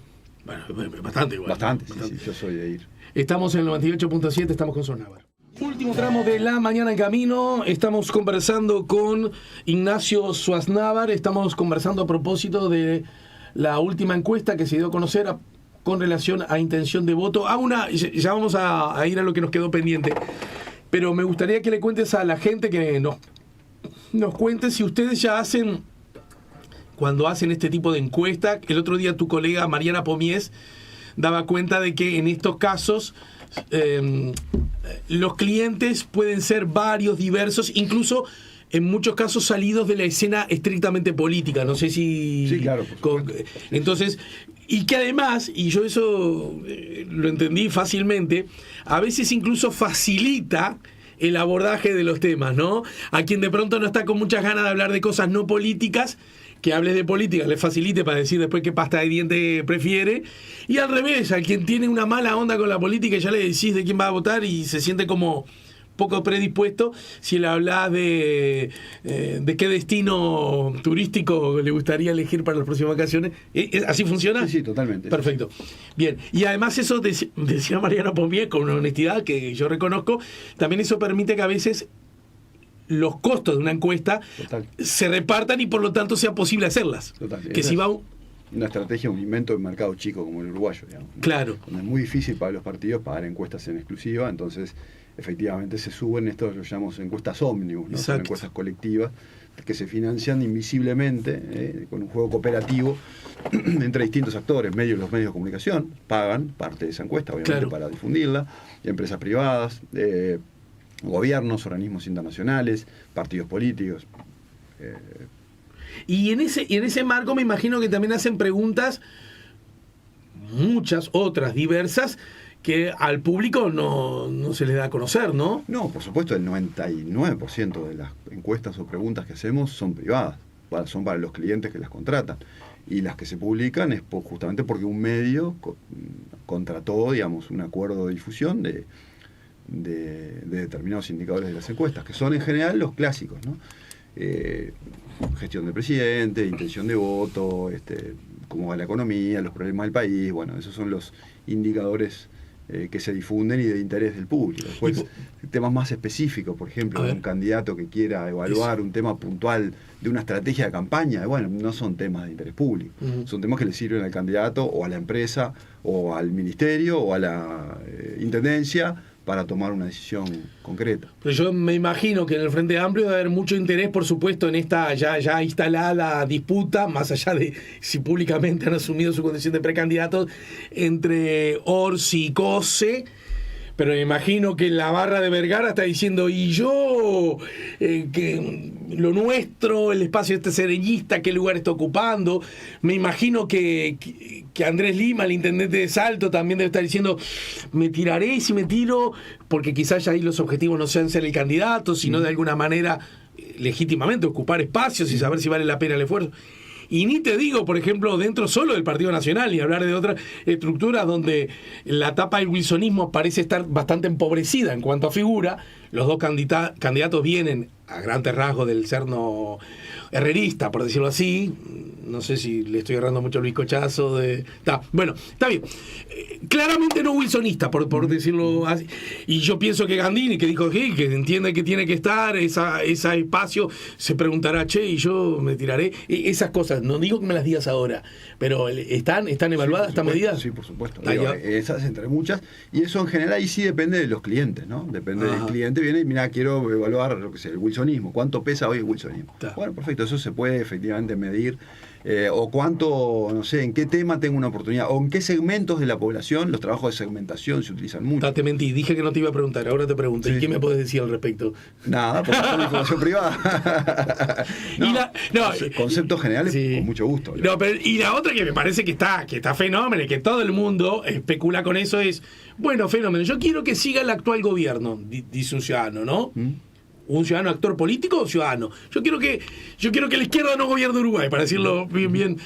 Speaker 1: Bueno, bastante igual.
Speaker 2: Bastante. Sí, yo soy de ir.
Speaker 1: Estamos en el 98.7, estamos con Sornavar. Último tramo de La Mañana en Camino. Estamos conversando con Ignacio Schwarzenegger. Estamos conversando a propósito de la última encuesta que se dio a conocer con relación a intención de voto. Ya vamos a ir a lo que nos quedó pendiente. Pero me gustaría que le cuentes a la gente, que nos cuentes si ustedes ya cuando hacen este tipo de encuesta. El otro día tu colega Mariana Pomies daba cuenta de que en estos casos los clientes pueden ser varios, diversos, incluso en muchos casos salidos de la escena estrictamente política. No sé si...
Speaker 2: Sí, claro.
Speaker 1: Entonces, y que además, y yo eso lo entendí fácilmente, a veces incluso facilita el abordaje de los temas, ¿no? A quien de pronto no está con muchas ganas de hablar de cosas no políticas, que hables de política le facilite para decir después qué pasta de diente prefiere, y al revés, a quien tiene una mala onda con la política ya le decís de quién va a votar y se siente como poco predispuesto si le hablas de qué destino turístico le gustaría elegir para las próximas vacaciones. ¿Así funciona?
Speaker 2: Sí, totalmente.
Speaker 1: Perfecto. Bien, y además eso decía Mariana Pomies con una honestidad que yo reconozco, también eso permite que a veces los costos de una encuesta se repartan y por lo tanto sea posible hacerlas.
Speaker 2: Total.
Speaker 1: Que si va
Speaker 2: una estrategia, un invento de un mercado chico como el uruguayo, digamos, ¿no?
Speaker 1: Claro.
Speaker 2: Donde es muy difícil para los partidos pagar encuestas en exclusiva, entonces efectivamente se suben estos, lo llamamos encuestas ómnibus, ¿no? Son encuestas colectivas que se financian invisiblemente con un juego cooperativo entre distintos actores, los medios de comunicación pagan parte de esa encuesta, obviamente, para difundirla, empresas privadas, gobiernos, organismos internacionales, partidos políticos.
Speaker 1: Y en ese marco me imagino que también hacen preguntas, muchas otras diversas, que al público no se les da a conocer, ¿no?
Speaker 2: No, por supuesto, el 99% de las encuestas o preguntas que hacemos son privadas, son para los clientes que las contratan. Y las que se publican es justamente porque un medio contrató, digamos, un acuerdo de difusión de determinados indicadores de las encuestas, que son en general los clásicos, ¿no? Gestión del presidente, intención de voto, cómo va la economía, los problemas del país, bueno, esos son los indicadores que se difunden y de interés del público. Después, temas más específicos, por ejemplo, un candidato que quiera evaluar un tema puntual de una estrategia de campaña, bueno, no son temas de interés público, son temas que le sirven al candidato o a la empresa o al ministerio o a la intendencia para tomar una decisión concreta.
Speaker 1: Pero yo me imagino que en el Frente Amplio debe haber mucho interés, por supuesto, en esta ya instalada disputa, más allá de si públicamente han asumido su condición de precandidatos, entre Orsi y Cose. Pero me imagino que la barra de Vergara está diciendo, y yo, que lo nuestro, el espacio sereñista, qué lugar está ocupando. Me imagino que Andrés Lima, el intendente de Salto, también debe estar diciendo, me tiraré y si me tiro, porque quizás ya ahí los objetivos no sean ser el candidato, sino de alguna manera, legítimamente, ocupar espacios y saber si vale la pena el esfuerzo. Y ni te digo, por ejemplo, dentro solo del Partido Nacional, y hablar de otras estructuras donde la etapa del wilsonismo parece estar bastante empobrecida en cuanto a figura. Los dos candidatos vienen a grandes rasgos del cerno herrerista, por decirlo así. No sé si le estoy agarrando mucho el bizcochazo de... Bueno, está bien. Claramente no wilsonista, por decirlo así. Y yo pienso que Gandini, que dijo que entiende que tiene que estar, ese espacio, se preguntará, che, y yo me tiraré. Esas cosas, no digo que me las digas ahora, pero ¿están evaluadas estas medidas?
Speaker 2: Sí, por supuesto. Digo, esas entre muchas. Y eso en general ahí sí depende de los clientes, ¿no? Depende del cliente, viene y mira, quiero evaluar lo que sea, el wilsonismo. ¿Cuánto pesa hoy el wilsonismo? Bueno, perfecto, eso se puede efectivamente medir. O cuánto, no sé, en qué tema tengo una oportunidad, o en qué segmentos de la población los trabajos de segmentación se utilizan mucho.
Speaker 1: Te mentí, dije que no te iba a preguntar, ahora te pregunto. Sí. ¿Y qué me puedes decir al respecto?
Speaker 2: Nada, porque es información privada. Conceptos generales, con mucho gusto.
Speaker 1: No, pero, y la otra que me parece que está fenómeno, y que todo el mundo especula con eso es, bueno, fenómeno, yo quiero que siga el actual gobierno, dice un ciudadano, ¿no? ¿Un ciudadano actor político o ciudadano? Yo quiero que la izquierda no gobierne Uruguay, para decirlo bien,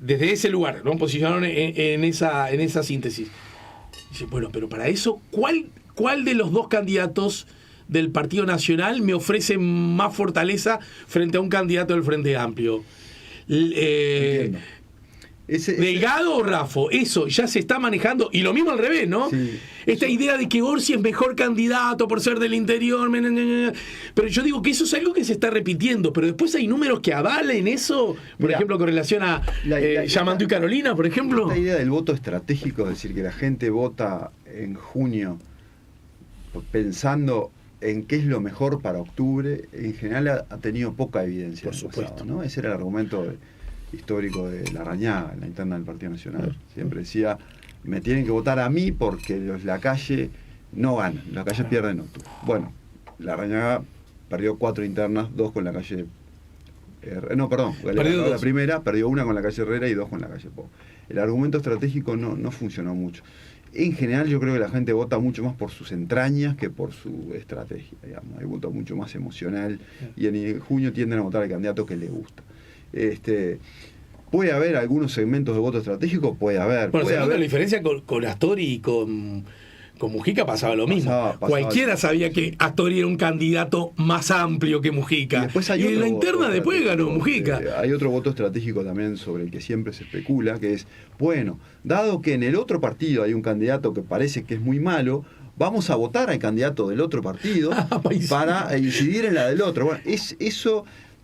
Speaker 1: desde ese lugar, ¿no? Posicionaron en esa síntesis. Dice, bueno, pero para eso, ¿cuál de los dos candidatos del Partido Nacional me ofrece más fortaleza frente a un candidato del Frente Amplio? ¿Delgado o Raffo? Eso ya se está manejando, y lo mismo al revés, ¿no? Sí. Esta idea de que Orsi es mejor candidato por ser del interior, pero yo digo que eso es algo que se está repitiendo, pero después hay números que avalen eso, por ejemplo, con relación a Yamandu y Carolina, por ejemplo.
Speaker 2: Esta idea del voto estratégico, es decir, que la gente vota en junio pensando en qué es lo mejor para octubre, en general ha tenido poca evidencia.
Speaker 1: Por supuesto.
Speaker 2: Pasado, ¿no? Ese era el argumento histórico de Larrañaga, en la interna del Partido Nacional. Siempre decía, me tienen que votar a mí porque los Lacalle no ganan, los Lacalle pierden en octubre. Bueno, Larrañaga perdió 4 internas, 2 con Lacalle... perdió la primera, perdió 1 con Lacalle Herrera y 2 con Lacalle Pou. El argumento estratégico no funcionó mucho. En general yo creo que la gente vota mucho más por sus entrañas que por su estrategia, digamos. Hay voto mucho más emocional y en junio tienden a votar al candidato que le gusta. ¿Puede haber algunos segmentos de voto estratégico? Puede haber.
Speaker 1: Bueno,
Speaker 2: puede haber.
Speaker 1: La diferencia con Astori y con Mujica pasaba lo mismo. Cualquiera sabía que Astori era un candidato más amplio que Mujica. Y en la interna después ganó Mujica.
Speaker 2: Hay otro voto estratégico también sobre el que siempre se especula, que es, bueno, dado que en el otro partido hay un candidato que parece que es muy malo, vamos a votar al candidato del otro partido para incidir en la del otro. Bueno,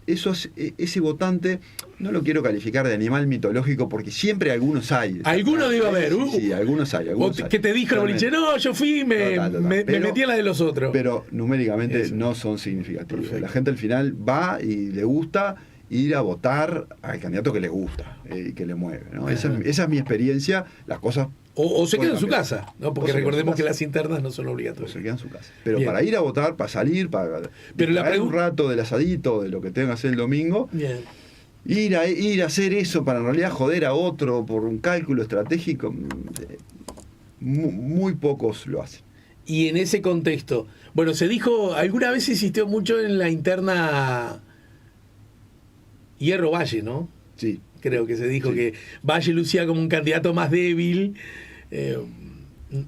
Speaker 2: ese votante, no lo quiero calificar de animal mitológico porque siempre algunos hay.
Speaker 1: Algunos debe haber.
Speaker 2: Sí, algunos hay.
Speaker 1: Que te dijo el boliche, no, yo fui y me metí en la de los otros.
Speaker 2: Pero numéricamente no son significativos. Perfecto. La gente al final va y le gusta ir a votar al candidato que le gusta y que le mueve, ¿no? Esa es mi experiencia. Las cosas...
Speaker 1: O se queda en su casa, ¿no? Porque recordemos que las internas no son obligatorias.
Speaker 2: O se queda en su casa. Pero bien, para ir a votar, para salir, para distraer un rato del asadito, de lo que tenga que hacer el domingo, bien, ir a hacer eso para en realidad joder a otro por un cálculo estratégico, muy pocos lo hacen.
Speaker 1: Y en ese contexto, bueno, se dijo, alguna vez se insistió mucho en la interna Hierro Valle, ¿no?
Speaker 2: Sí.
Speaker 1: creo que se dijo que Valle lucía como un candidato más débil,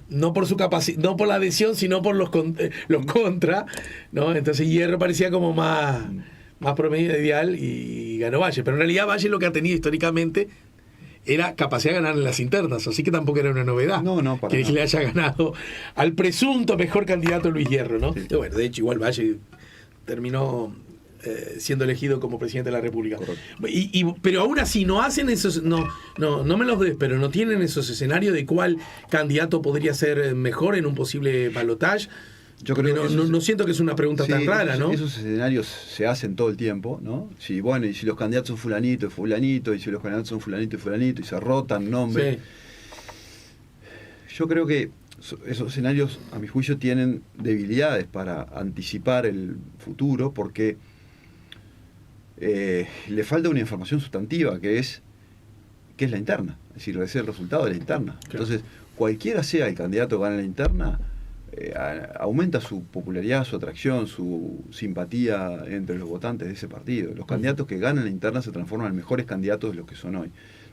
Speaker 1: no por su capacidad, no por la adhesión, sino por los contra, ¿no? Entonces Hierro parecía como más promedio ideal y ganó Valle. Pero en realidad Valle lo que ha tenido históricamente era capacidad de ganar en las internas, así que tampoco era una novedad que le haya ganado al presunto mejor candidato Luis Hierro, ¿no? Sí. Bueno, de hecho, igual Valle terminó siendo elegido como presidente de la República. Pero aún así no hacen esos, no me los des, pero no tienen esos escenarios de cuál candidato podría ser mejor en un posible balotaje. Yo creo que no siento que es una pregunta tan rara, ¿no?
Speaker 2: Esos escenarios se hacen todo el tiempo, ¿no? Si, bueno, y si los candidatos son fulanito y fulanito, y si los candidatos son fulanito y fulanito, y se rotan nombres. Sí. Yo creo que esos escenarios, a mi juicio, tienen debilidades para anticipar el futuro, porque le falta una información sustantiva, que es la interna. Es decir, es el resultado de la interna. Claro. Entonces, cualquiera sea el candidato que gane la interna, aumenta su popularidad, su atracción, su simpatía entre los votantes de ese partido. Los candidatos que ganan la interna se transforman en mejores candidatos de los que son hoy.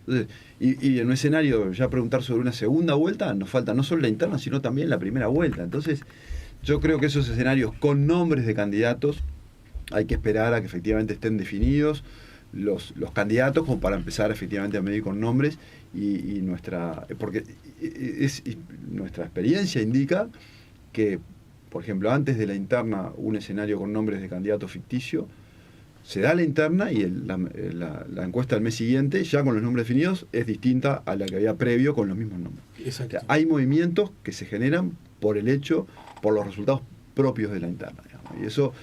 Speaker 2: Entonces, y en un escenario, ya preguntar sobre una segunda vuelta, nos falta no solo la interna, sino también la primera vuelta. Entonces, yo creo que esos escenarios con nombres de candidatos, hay que esperar a que efectivamente estén definidos los candidatos, como para empezar efectivamente a medir con nombres, porque nuestra experiencia indica que, por ejemplo, antes de la interna, un escenario con nombres de candidato ficticio, se da la interna y la encuesta del mes siguiente, ya con los nombres definidos, es distinta a la que había previo con los mismos nombres. Exacto. O sea, hay movimientos que se generan por los resultados propios de la interna, digamos. Y eso,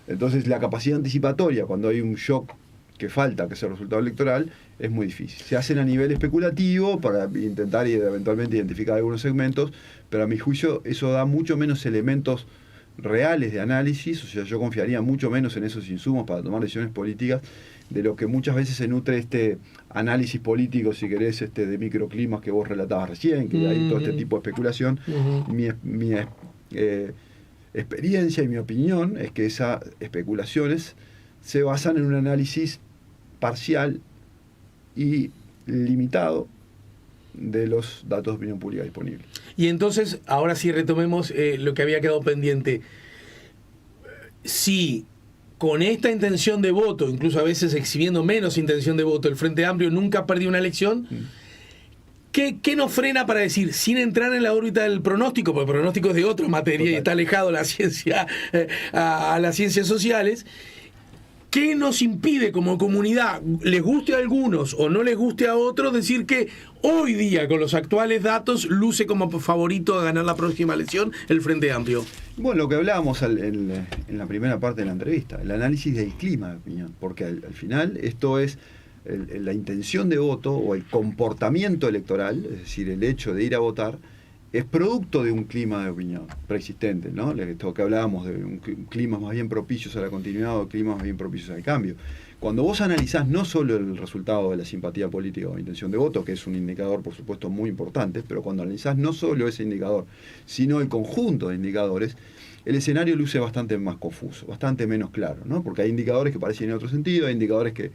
Speaker 2: entonces, la capacidad anticipatoria, cuando hay un shock que falta, que es el resultado electoral, es muy difícil. Se hacen a nivel especulativo para intentar eventualmente identificar algunos segmentos, pero a mi juicio eso da mucho menos elementos reales de análisis. O sea, yo confiaría mucho menos en esos insumos para tomar decisiones políticas de lo que muchas veces se nutre este análisis político, si querés, de microclimas que vos relatabas recién, que hay todo este tipo de especulación. Mi experiencia y mi opinión es que esas especulaciones se basan en un análisis parcial y limitado de los datos de opinión pública disponibles.
Speaker 1: Y entonces, ahora sí retomemos lo que había quedado pendiente. Si con esta intención de voto, incluso a veces exhibiendo menos intención de voto, el Frente Amplio nunca perdió una elección, ¿qué nos frena para decir, sin entrar en la órbita del pronóstico, porque el pronóstico es de otra materia. Total. Y está alejado la ciencia, a las ciencias sociales? ¿Qué nos impide como comunidad, les guste a algunos o no les guste a otros, decir que hoy día, con los actuales datos, luce como favorito a ganar la próxima elección el Frente Amplio?
Speaker 2: Bueno, lo que hablábamos en la primera parte de la entrevista, el análisis del clima de opinión, porque al final esto es la intención de voto o el comportamiento electoral, es decir, el hecho de ir a votar, es producto de un clima de opinión preexistente, ¿no? Esto que hablábamos de un clima más bien propicios a la continuidad o climas más bien propicios al cambio. Cuando vos analizás no solo el resultado de la simpatía política o intención de voto, que es un indicador, por supuesto, muy importante, pero cuando analizás no solo ese indicador, sino el conjunto de indicadores, el escenario luce bastante más confuso, bastante menos claro, ¿no? Porque hay indicadores que parecen en otro sentido, hay indicadores que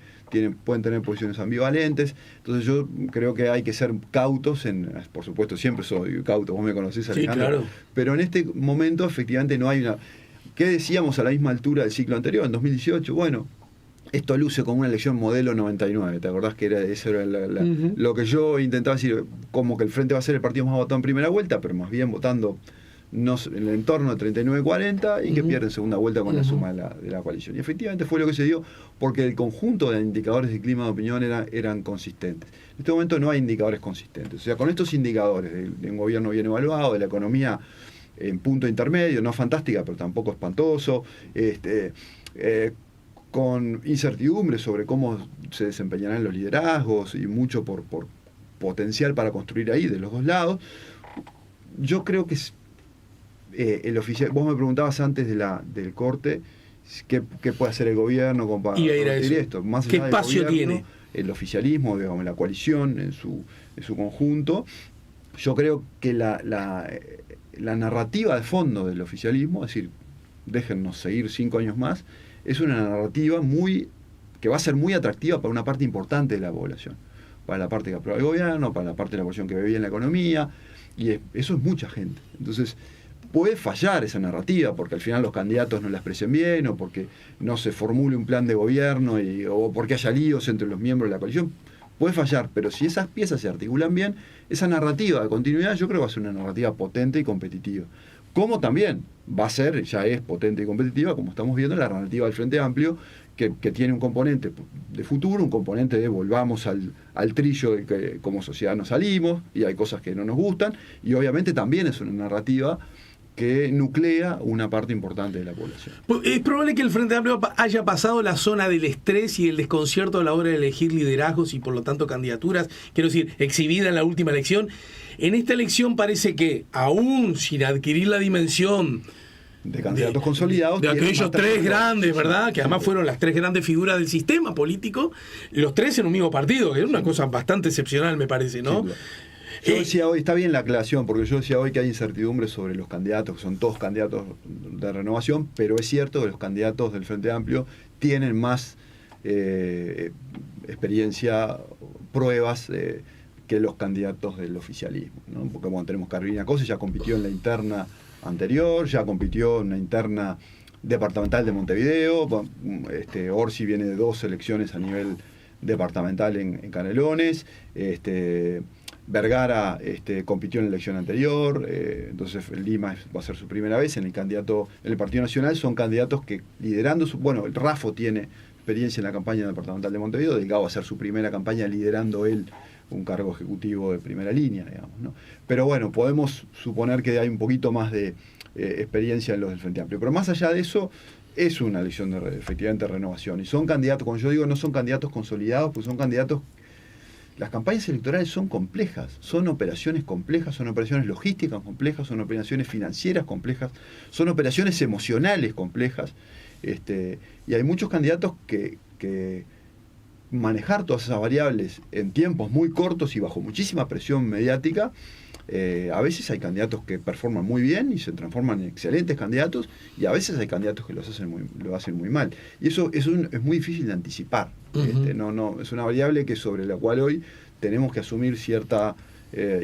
Speaker 2: pueden tener posiciones ambivalentes. Entonces yo creo que hay que ser cautos por supuesto, siempre soy cauto, vos me conocés, Alejandro. Sí, claro. Pero en este momento efectivamente no hay una... ¿Qué decíamos a la misma altura del ciclo anterior, en 2018? Bueno, esto luce como una elección modelo 99, ¿te acordás que eso era lo que yo intentaba decir? Como que el Frente va a ser el partido más votado en primera vuelta, pero más bien votando en el entorno de 39-40 y que pierden segunda vuelta con la suma de la coalición. Y efectivamente fue lo que se dio, porque el conjunto de indicadores de clima de opinión eran consistentes. En este momento no hay indicadores consistentes. O sea, con estos indicadores de un gobierno bien evaluado, de la economía en punto intermedio, no fantástica, pero tampoco espantoso, con incertidumbre sobre cómo se desempeñarán los liderazgos y mucho por potencial para construir ahí de los dos lados, yo creo que el oficial, vos me preguntabas antes del corte qué puede hacer el gobierno para combatir esto. Más
Speaker 1: ¿qué espacio tiene
Speaker 2: el oficialismo, digamos, la coalición en su conjunto? Yo creo que la narrativa de fondo del oficialismo, es decir, déjennos seguir 5 años más, es una narrativa que va a ser muy atractiva para una parte importante de la población. Para la parte que aprueba el gobierno, para la parte de la población que ve bien la economía, y eso es mucha gente. Entonces, puede fallar esa narrativa, porque al final los candidatos no la expresen bien, o porque no se formule un plan de gobierno, o porque haya líos entre los miembros de la coalición. Puede fallar, pero si esas piezas se articulan bien, esa narrativa de continuidad yo creo que va a ser una narrativa potente y competitiva. Como también va a ser, ya es potente y competitiva, como estamos viendo, la narrativa del Frente Amplio, que tiene un componente de futuro, un componente de volvamos al trillo de que como sociedad nos salimos, y hay cosas que no nos gustan, y obviamente también es una narrativa que nuclea una parte importante de la población.
Speaker 1: Es probable que el Frente Amplio haya pasado la zona del estrés y el desconcierto a la hora de elegir liderazgos y por lo tanto candidaturas, quiero decir, exhibida en la última elección. En esta elección parece que, aún sin adquirir la dimensión
Speaker 2: de candidatos consolidados,
Speaker 1: de aquellos tres grandes, ¿verdad? Que además fueron las tres grandes figuras del sistema político, los tres en un mismo partido, que es una cosa bastante excepcional, me parece, ¿no?
Speaker 2: Sí, yo decía hoy, está bien la aclaración, porque yo decía hoy que hay incertidumbre sobre los candidatos, que son todos candidatos de renovación, pero es cierto que los candidatos del Frente Amplio tienen más experiencia, pruebas que los candidatos del oficialismo, ¿no? Porque bueno, tenemos Carolina Cose, ya compitió en la interna anterior, ya compitió en la interna departamental de Montevideo, Orsi viene de 2 elecciones a nivel departamental en Canelones, Vergara compitió en la elección anterior, entonces Lima va a ser su primera vez en el Partido Nacional. Son candidatos que liderando el Rafo tiene experiencia en la campaña departamental de Montevideo, Delgado va a ser su primera campaña liderando él un cargo ejecutivo de primera línea, digamos, ¿no? Pero bueno, podemos suponer que hay un poquito más de experiencia en los del Frente Amplio. Pero más allá de eso, es una elección de efectivamente renovación. Y son candidatos, como yo digo, no son candidatos consolidados, pues son candidatos. Las campañas electorales son complejas, son operaciones complejas, son operaciones logísticas complejas, son operaciones financieras complejas, son operaciones emocionales complejas, y hay muchos candidatos que manejar todas esas variables en tiempos muy cortos y bajo muchísima presión mediática. A veces hay candidatos que performan muy bien y se transforman en excelentes candidatos, y a veces hay candidatos que lo hacen muy mal. Y eso es muy difícil de anticipar. No, es una variable sobre la cual hoy tenemos que asumir cierta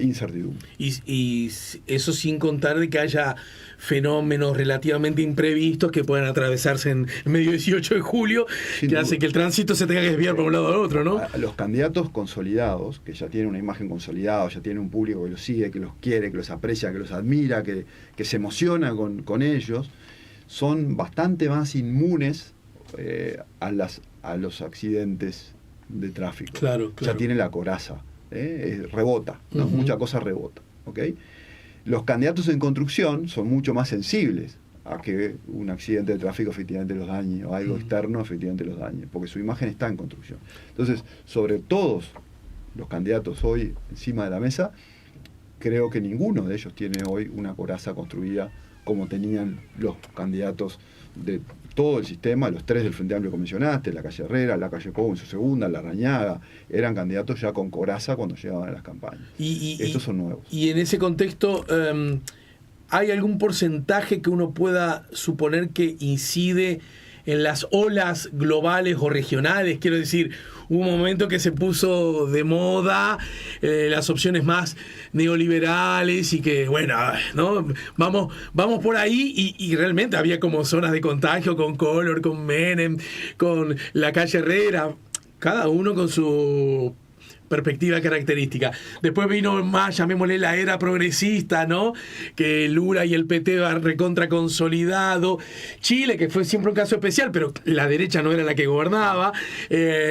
Speaker 2: incertidumbre.
Speaker 1: Y eso sin contar de que haya fenómenos relativamente imprevistos que puedan atravesarse en medio 18 de julio, que hace que el tránsito se tenga que desviar por un lado al otro, ¿no?
Speaker 2: A los candidatos consolidados, que ya tienen una imagen consolidada, ya tienen un público que los sigue, que los quiere, que los aprecia, que los admira, que se emociona con ellos, son bastante más inmunes a los accidentes de tráfico.
Speaker 1: Claro.
Speaker 2: Ya tiene la coraza. Rebota, ¿no? Mucha cosa rebota, ¿ok? Los candidatos en construcción son mucho más sensibles a que un accidente de tráfico efectivamente los dañe, o algo externo efectivamente los dañe, porque su imagen está en construcción. Entonces, sobre todos los candidatos hoy encima de la mesa, creo que ninguno de ellos tiene hoy una coraza construida como tenían los candidatos de todo el sistema, los tres del Frente Amplio que mencionaste, la calle Herrera, la calle Pou en su segunda, la Rañaga, eran candidatos ya con coraza cuando llegaban a las campañas. Estos son nuevos.
Speaker 1: Y en ese contexto, ¿hay algún porcentaje que uno pueda suponer que incide en las olas globales o regionales? Quiero decir, hubo un momento que se puso de moda las opciones más neoliberales y que, bueno, ¿no? Vamos por ahí y realmente había como zonas de contagio con Collor, con Menem, con la calle Herrera, cada uno con su perspectiva característica. Después vino más, llamémosle la era progresista, ¿no? Que Lula y el PT van recontra consolidado. Chile, que fue siempre un caso especial, pero la derecha no era la que gobernaba.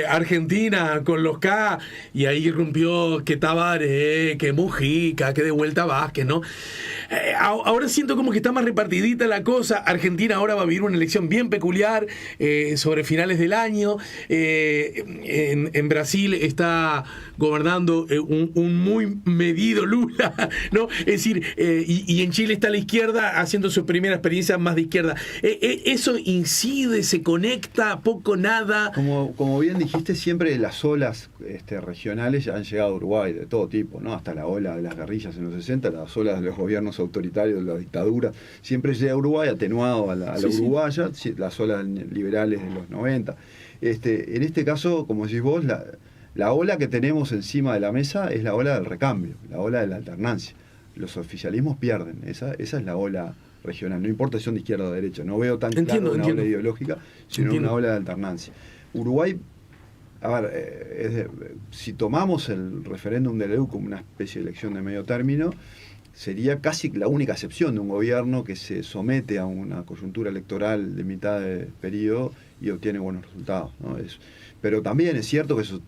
Speaker 1: Argentina con los K, y ahí irrumpió que Tabaré, que Mujica, que de vuelta Vázquez, ¿no? Ahora siento como que está más repartidita la cosa. Argentina ahora va a vivir una elección bien peculiar sobre finales del año. En Brasil está gobernando un muy medido Lula, ¿no? Es decir, y en Chile está la izquierda haciendo su primera experiencia más de izquierda. ¿Eso incide, se conecta, poco, nada?
Speaker 2: Como bien dijiste, siempre las olas regionales ya han llegado a Uruguay, de todo tipo, ¿no? Hasta la ola de las guerrillas en los 60, las olas de los gobiernos autoritarios, de la dictadura, siempre llega a Uruguay, atenuado a la uruguaya, las olas liberales de los 90. En este caso, como decís vos, la ola que tenemos encima de la mesa es la ola del recambio, la ola de la alternancia. Los oficialismos pierden, esa es la ola regional, no importa si son de izquierda o de derecha, no veo tan claro una ola ideológica, sino una ola de alternancia. Uruguay, a ver, si tomamos el referéndum de la EU como una especie de elección de medio término, sería casi la única excepción de un gobierno que se somete a una coyuntura electoral de mitad de periodo y obtiene buenos resultados, ¿no? Pero también es cierto que eso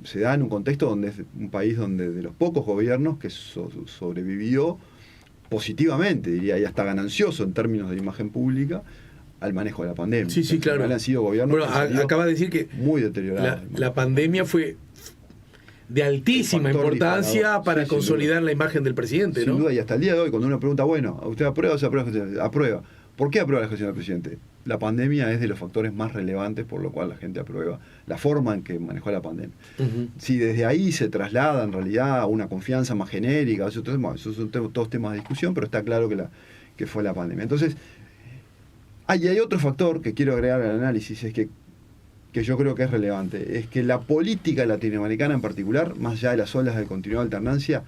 Speaker 2: se da en un contexto donde es un país donde de los pocos gobiernos que sobrevivió positivamente, diría, y hasta ganancioso en términos de imagen pública, al manejo de la pandemia.
Speaker 1: Sí, claro.
Speaker 2: Han sido gobiernos
Speaker 1: acaba de decir que
Speaker 2: muy deteriorados.
Speaker 1: La pandemia fue de altísima importancia para consolidar la imagen del presidente, ¿no?
Speaker 2: Sin duda, y hasta el día de hoy, cuando uno pregunta, bueno, ¿usted aprueba o se aprueba? Aprueba. ¿Por qué aprueba la gestión del presidente? La pandemia es de los factores más relevantes por lo cual la gente aprueba la forma en que manejó la pandemia. Si desde ahí se traslada en realidad a una confianza más genérica, esos son todos temas de discusión, pero está claro que fue la pandemia. Entonces, hay otro factor que quiero agregar al análisis, es que yo creo que es relevante, es que la política latinoamericana en particular, más allá de las olas de continuidad alternancia,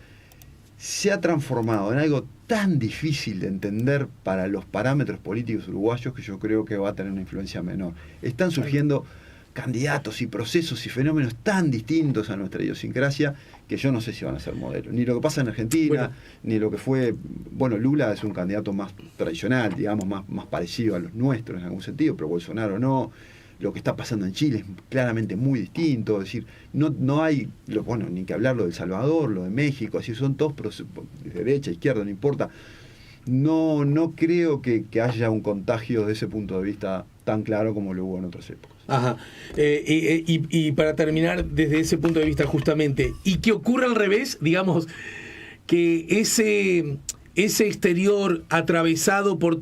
Speaker 2: se ha transformado en algo tan difícil de entender para los parámetros políticos uruguayos que yo creo que va a tener una influencia menor. Están surgiendo candidatos y procesos y fenómenos tan distintos a nuestra idiosincrasia que yo no sé si van a ser modelos. Ni lo que pasa en Argentina, ni lo que fue... Bueno, Lula es un candidato más tradicional, digamos, más parecido a los nuestros en algún sentido, pero Bolsonaro no. Lo que está pasando en Chile es claramente muy distinto, es decir, no hay, ni que hablar lo de El Salvador, lo de México, así son todos de derecha, izquierda, no importa. No creo que haya un contagio desde ese punto de vista tan claro como lo hubo en otras épocas.
Speaker 1: Ajá. Y para terminar desde ese punto de vista justamente, y que ocurra al revés, digamos, que ese exterior atravesado por...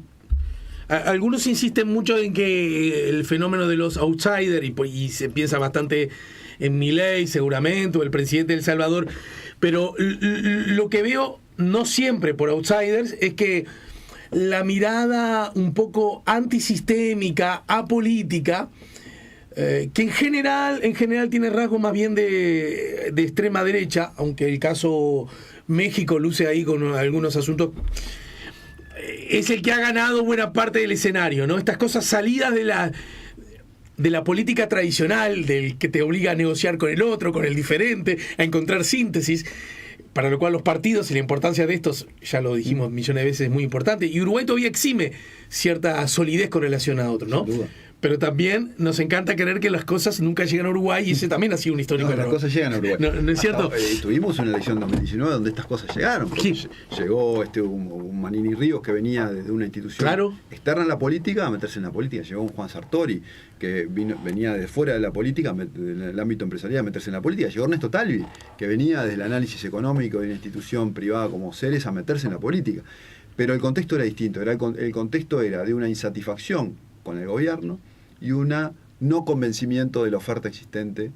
Speaker 1: Algunos insisten mucho en que el fenómeno de los outsiders, y se piensa bastante en Milei seguramente, o el presidente de El Salvador, pero lo que veo, no siempre por outsiders, es que la mirada un poco antisistémica, apolítica, que en general tiene rasgos más bien de extrema derecha, aunque el caso México luce ahí con algunos asuntos, es el que ha ganado buena parte del escenario, ¿no? Estas cosas salidas de la política tradicional, del que te obliga a negociar con el otro, con el diferente, a encontrar síntesis, para lo cual los partidos y la importancia de estos, ya lo dijimos millones de veces, es muy importante, y Uruguay todavía exime cierta solidez con relación a otros, ¿no?
Speaker 2: Sin duda.
Speaker 1: Pero también nos encanta creer que las cosas nunca llegan a Uruguay, y ese también ha sido un histórico.
Speaker 2: No, las cosas llegan a Uruguay.
Speaker 1: ¿No es cierto?
Speaker 2: Tuvimos una elección en 2019 donde estas cosas llegaron.
Speaker 1: Sí.
Speaker 2: Llegó un Manini Ríos que venía desde una institución externa en la política a meterse en la política. Llegó un Juan Sartori que venía de fuera de la política, del ámbito empresarial, a meterse en la política. Llegó Ernesto Talvi, que venía desde el análisis económico de una institución privada como Ceres a meterse en la política. Pero el contexto era distinto. El contexto era de una insatisfacción con el gobierno y una no convencimiento de la oferta existente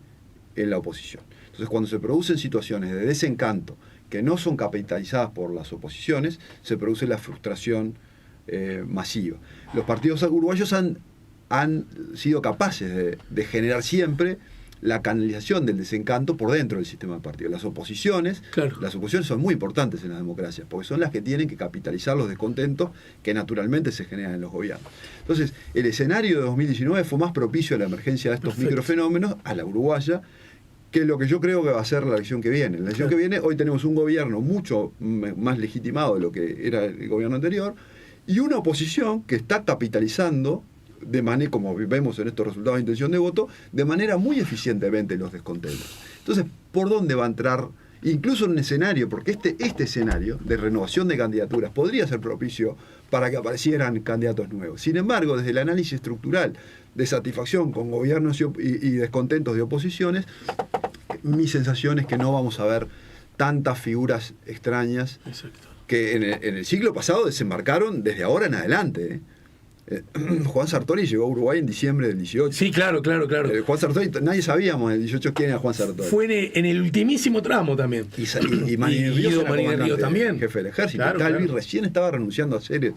Speaker 2: en la oposición. Entonces, cuando se producen situaciones de desencanto que no son capitalizadas por las oposiciones, se produce la frustración masiva. Los partidos uruguayos han sido capaces de generar siempre la canalización del desencanto por dentro del sistema de partidos. Las oposiciones son muy importantes en las democracias, porque son las que tienen que capitalizar los descontentos que naturalmente se generan en los gobiernos. Entonces, el escenario de 2019 fue más propicio a la emergencia de estos microfenómenos, a la uruguaya, que lo que yo creo que va a ser la elección que viene. En la elección que viene, hoy tenemos un gobierno mucho más legitimado de lo que era el gobierno anterior, y una oposición que está capitalizando de manera, como vemos en estos resultados de intención de voto, de manera muy eficientemente los descontentos. Entonces, ¿por dónde va a entrar? Incluso en un escenario, porque este escenario de renovación de candidaturas podría ser propicio para que aparecieran candidatos nuevos. Sin embargo, desde el análisis estructural de satisfacción con gobiernos y descontentos de oposiciones, mi sensación es que no vamos a ver tantas figuras extrañas que en el siglo pasado desembarcaron desde ahora en adelante, Juan Sartori llegó a Uruguay en diciembre del 18.
Speaker 1: Sí, claro.
Speaker 2: Juan Sartori, nadie sabíamos en el 18 quién era Juan Sartori.
Speaker 1: Fue en el ultimísimo tramo también.
Speaker 2: Y Manini Ríos
Speaker 1: también.
Speaker 2: Jefe del ejército. Talvi recién estaba renunciando a Ceres.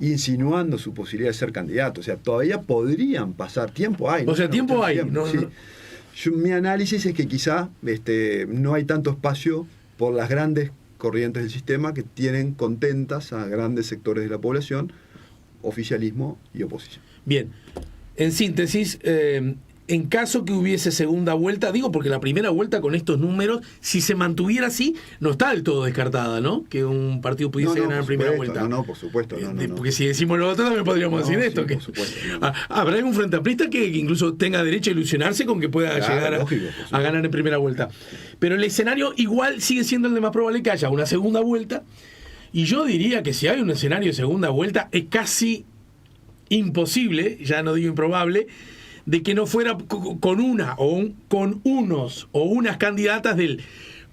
Speaker 2: insinuando su posibilidad de ser candidato. O sea, todavía podrían pasar. Tiempo hay.
Speaker 1: O sea, tiempo hay.
Speaker 2: Sí. Mi análisis es que quizá no hay tanto espacio por las grandes corrientes del sistema que tienen contentas a grandes sectores de la población, oficialismo y oposición.
Speaker 1: Bien, en síntesis, en caso que hubiese segunda vuelta, digo porque la primera vuelta con estos números, si se mantuviera así, no está del todo descartada, ¿no? Que un partido pudiese ganar en primera vuelta.
Speaker 2: No, por supuesto.
Speaker 1: Porque si decimos lo otro, también podríamos decir esto.
Speaker 2: Sí,
Speaker 1: que
Speaker 2: por supuesto,
Speaker 1: habrá algún frente amplista que incluso tenga derecho a ilusionarse con que pueda llegar a ganar en primera vuelta. Pero el escenario igual sigue siendo el de más probable que haya una segunda vuelta. Y yo diría que si hay un escenario de segunda vuelta, es casi imposible, ya no digo improbable, de que no fuera con unas candidatas del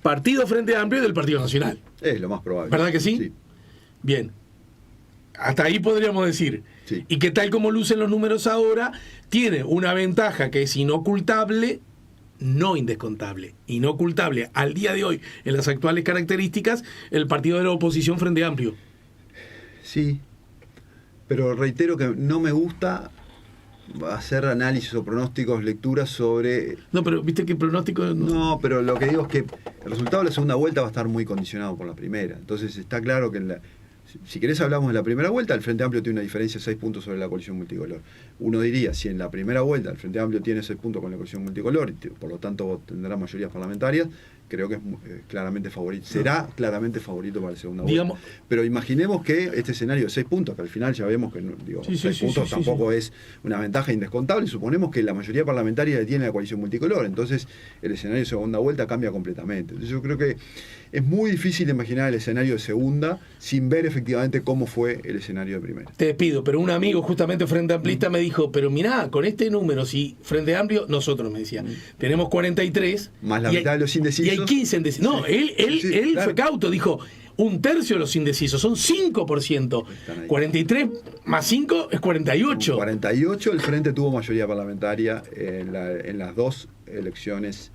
Speaker 1: Partido Frente Amplio y del Partido Nacional.
Speaker 2: Es lo más probable.
Speaker 1: ¿Verdad que sí?
Speaker 2: Sí.
Speaker 1: Bien. Hasta ahí podríamos decir.
Speaker 2: Sí.
Speaker 1: Y que tal como lucen los números ahora, tiene una ventaja que es inocultable, no indescontable, inocultable al día de hoy, en las actuales características, el partido de la oposición Frente Amplio.
Speaker 2: Sí, pero reitero que no me gusta hacer análisis o pronósticos, lecturas sobre...
Speaker 1: No, pero viste que pronóstico...
Speaker 2: No, pero lo que digo es que el resultado de la segunda vuelta va a estar muy condicionado por la primera. Entonces está claro que si querés hablamos de la primera vuelta, el Frente Amplio tiene una diferencia de 6 puntos sobre la coalición multicolor. Uno diría, si en la primera vuelta el Frente Amplio tiene 6 puntos con la coalición multicolor, y por lo tanto tendrá mayorías parlamentarias, creo que es claramente favorito. Será claramente favorito para la segunda vuelta. Pero imaginemos que este escenario de 6 puntos, que al final ya vemos que 6 puntos tampoco es una ventaja indescontable, suponemos que la mayoría parlamentaria tiene la coalición multicolor, entonces el escenario de segunda vuelta cambia completamente. Entonces yo creo que es muy difícil imaginar el escenario de segunda sin ver efectivamente cómo fue el escenario de primera.
Speaker 1: Te despido, pero un amigo justamente Frente Amplista me dijo, pero mirá, con este número, si Frente Amplio, nosotros me decía, tenemos 43...
Speaker 2: Más la mitad de los indecisos.
Speaker 1: Y hay 15 indecisos. No, él claro. Fue cauto, dijo, un tercio de los indecisos, son 5%. 43 más 5 es 48.
Speaker 2: 48, el Frente tuvo mayoría parlamentaria en las dos elecciones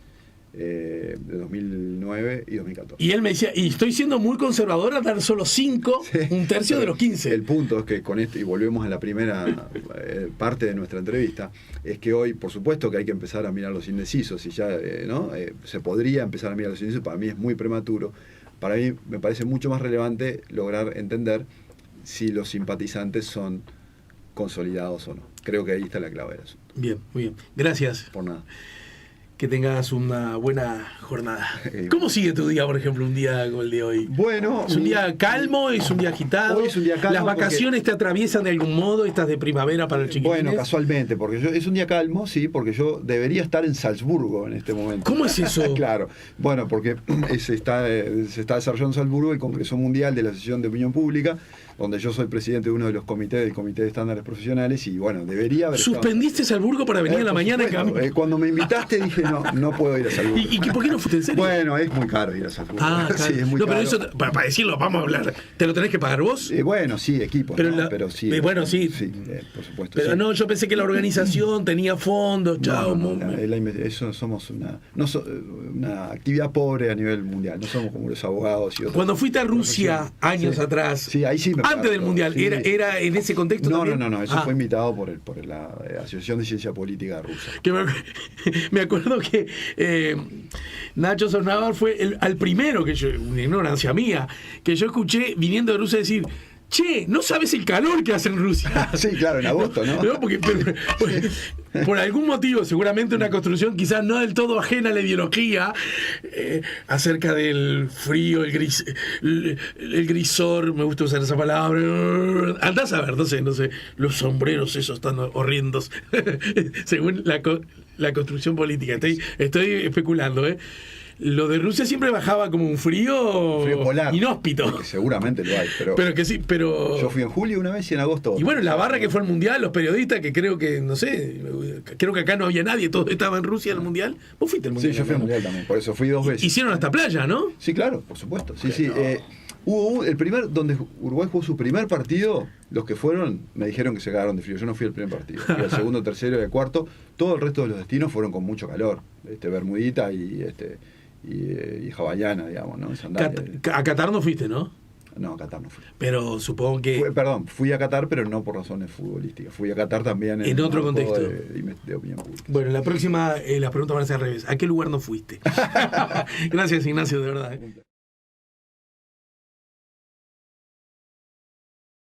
Speaker 2: de 2009 y 2014.
Speaker 1: Y él me decía, y estoy siendo muy conservador a dar solo 5, un tercio de los 15.
Speaker 2: El punto es que con esto, y volvemos a la primera parte de nuestra entrevista, es que hoy, por supuesto que hay que empezar a mirar los indecisos, y ya se podría empezar a mirar los indecisos, para mí es muy prematuro. Para mí me parece mucho más relevante lograr entender si los simpatizantes son consolidados o no. Creo que ahí está la clave del asunto.
Speaker 1: Bien, muy bien. Gracias.
Speaker 2: Por nada.
Speaker 1: Que tengas una buena jornada. ¿Cómo sigue tu día, por ejemplo, un día como el de hoy?
Speaker 2: Bueno...
Speaker 1: ¿Es un día calmo? ¿Es un día agitado?
Speaker 2: Hoy es un día calmo.
Speaker 1: ¿Las vacaciones te atraviesan de algún modo? ¿Estás de primavera para el chiquitín?
Speaker 2: Bueno, casualmente, porque es un día calmo, sí, porque yo debería estar en Salzburgo en este momento.
Speaker 1: ¿Cómo es eso?
Speaker 2: Claro, bueno, porque se está desarrollando en Salzburgo el Congreso Mundial de la Asociación de Opinión Pública, donde yo soy presidente de uno de los comités del Comité de Estándares Profesionales, y bueno, debería haber...
Speaker 1: ¿Suspendiste Salzburgo para venir a la mañana?
Speaker 2: Cuando me invitaste dije, no puedo ir a Salzburgo.
Speaker 1: ¿Y por qué no fuiste en serio?
Speaker 2: Bueno, es muy caro ir a Salzburgo.
Speaker 1: Claro.
Speaker 2: Sí, es muy caro.
Speaker 1: Pero eso, para decirlo, vamos a hablar, ¿te lo tenés que pagar vos?
Speaker 2: Bueno, sí, equipo, pero sí.
Speaker 1: Bueno, sí.
Speaker 2: Sí, por supuesto.
Speaker 1: Pero
Speaker 2: sí.
Speaker 1: No, yo pensé que la organización tenía fondos,
Speaker 2: eso somos una actividad pobre a nivel mundial, no somos como los abogados y otros.
Speaker 1: Cuando fuiste a Rusia años atrás,
Speaker 2: sí, ahí sí
Speaker 1: antes del Mundial,
Speaker 2: sí.
Speaker 1: ¿era en ese contexto también?
Speaker 2: No, eso fue invitado por la Asociación de Ciencia Política Rusa.
Speaker 1: Que me acuerdo que Nacho Sornávar fue al primero que yo, una ignorancia mía, que yo escuché viniendo de Rusia decir: che, ¿no sabes el calor que hace en Rusia?
Speaker 2: Sí, claro, en agosto, ¿no?
Speaker 1: No, porque por algún motivo, seguramente una construcción quizás no del todo ajena a la ideología, acerca del frío, el grisor, me gusta usar esa palabra, andás a ver, no sé, los sombreros esos tan horrendos, según la construcción política. Estoy especulando, Lo de Rusia siempre bajaba como un frío
Speaker 2: polar,
Speaker 1: inhóspito.
Speaker 2: Seguramente lo hay, pero
Speaker 1: que sí, pero...
Speaker 2: Yo fui en julio una vez y en agosto.
Speaker 1: Y bueno, la barra que fue al Mundial, los periodistas, que creo que, no sé, creo que acá no había nadie, todos estaban en Rusia en el Mundial. ¿Vos fuiste al Mundial?
Speaker 2: Sí, yo fui al Mundial también, por eso fui 2 veces.
Speaker 1: Hicieron hasta playa, ¿no?
Speaker 2: Sí, claro, por supuesto. Sí. Hubo el primer, donde Uruguay jugó su primer partido, los que fueron me dijeron que se cagaron de frío. Yo no fui al primer partido, fui al segundo, tercero y al cuarto. Todo el resto de los destinos fueron con mucho calor. Bermudita y hawaiana, digamos, ¿no?
Speaker 1: A Qatar no fuiste, ¿no?
Speaker 2: No, a Qatar no fui.
Speaker 1: Pero supongo que...
Speaker 2: Fui a Qatar, pero no por razones futbolísticas. Fui a Qatar también
Speaker 1: en otro contexto
Speaker 2: de opinión pública.
Speaker 1: Bueno, la próxima, las preguntas van a ser al revés. ¿A qué lugar no fuiste? Gracias, Ignacio, de verdad.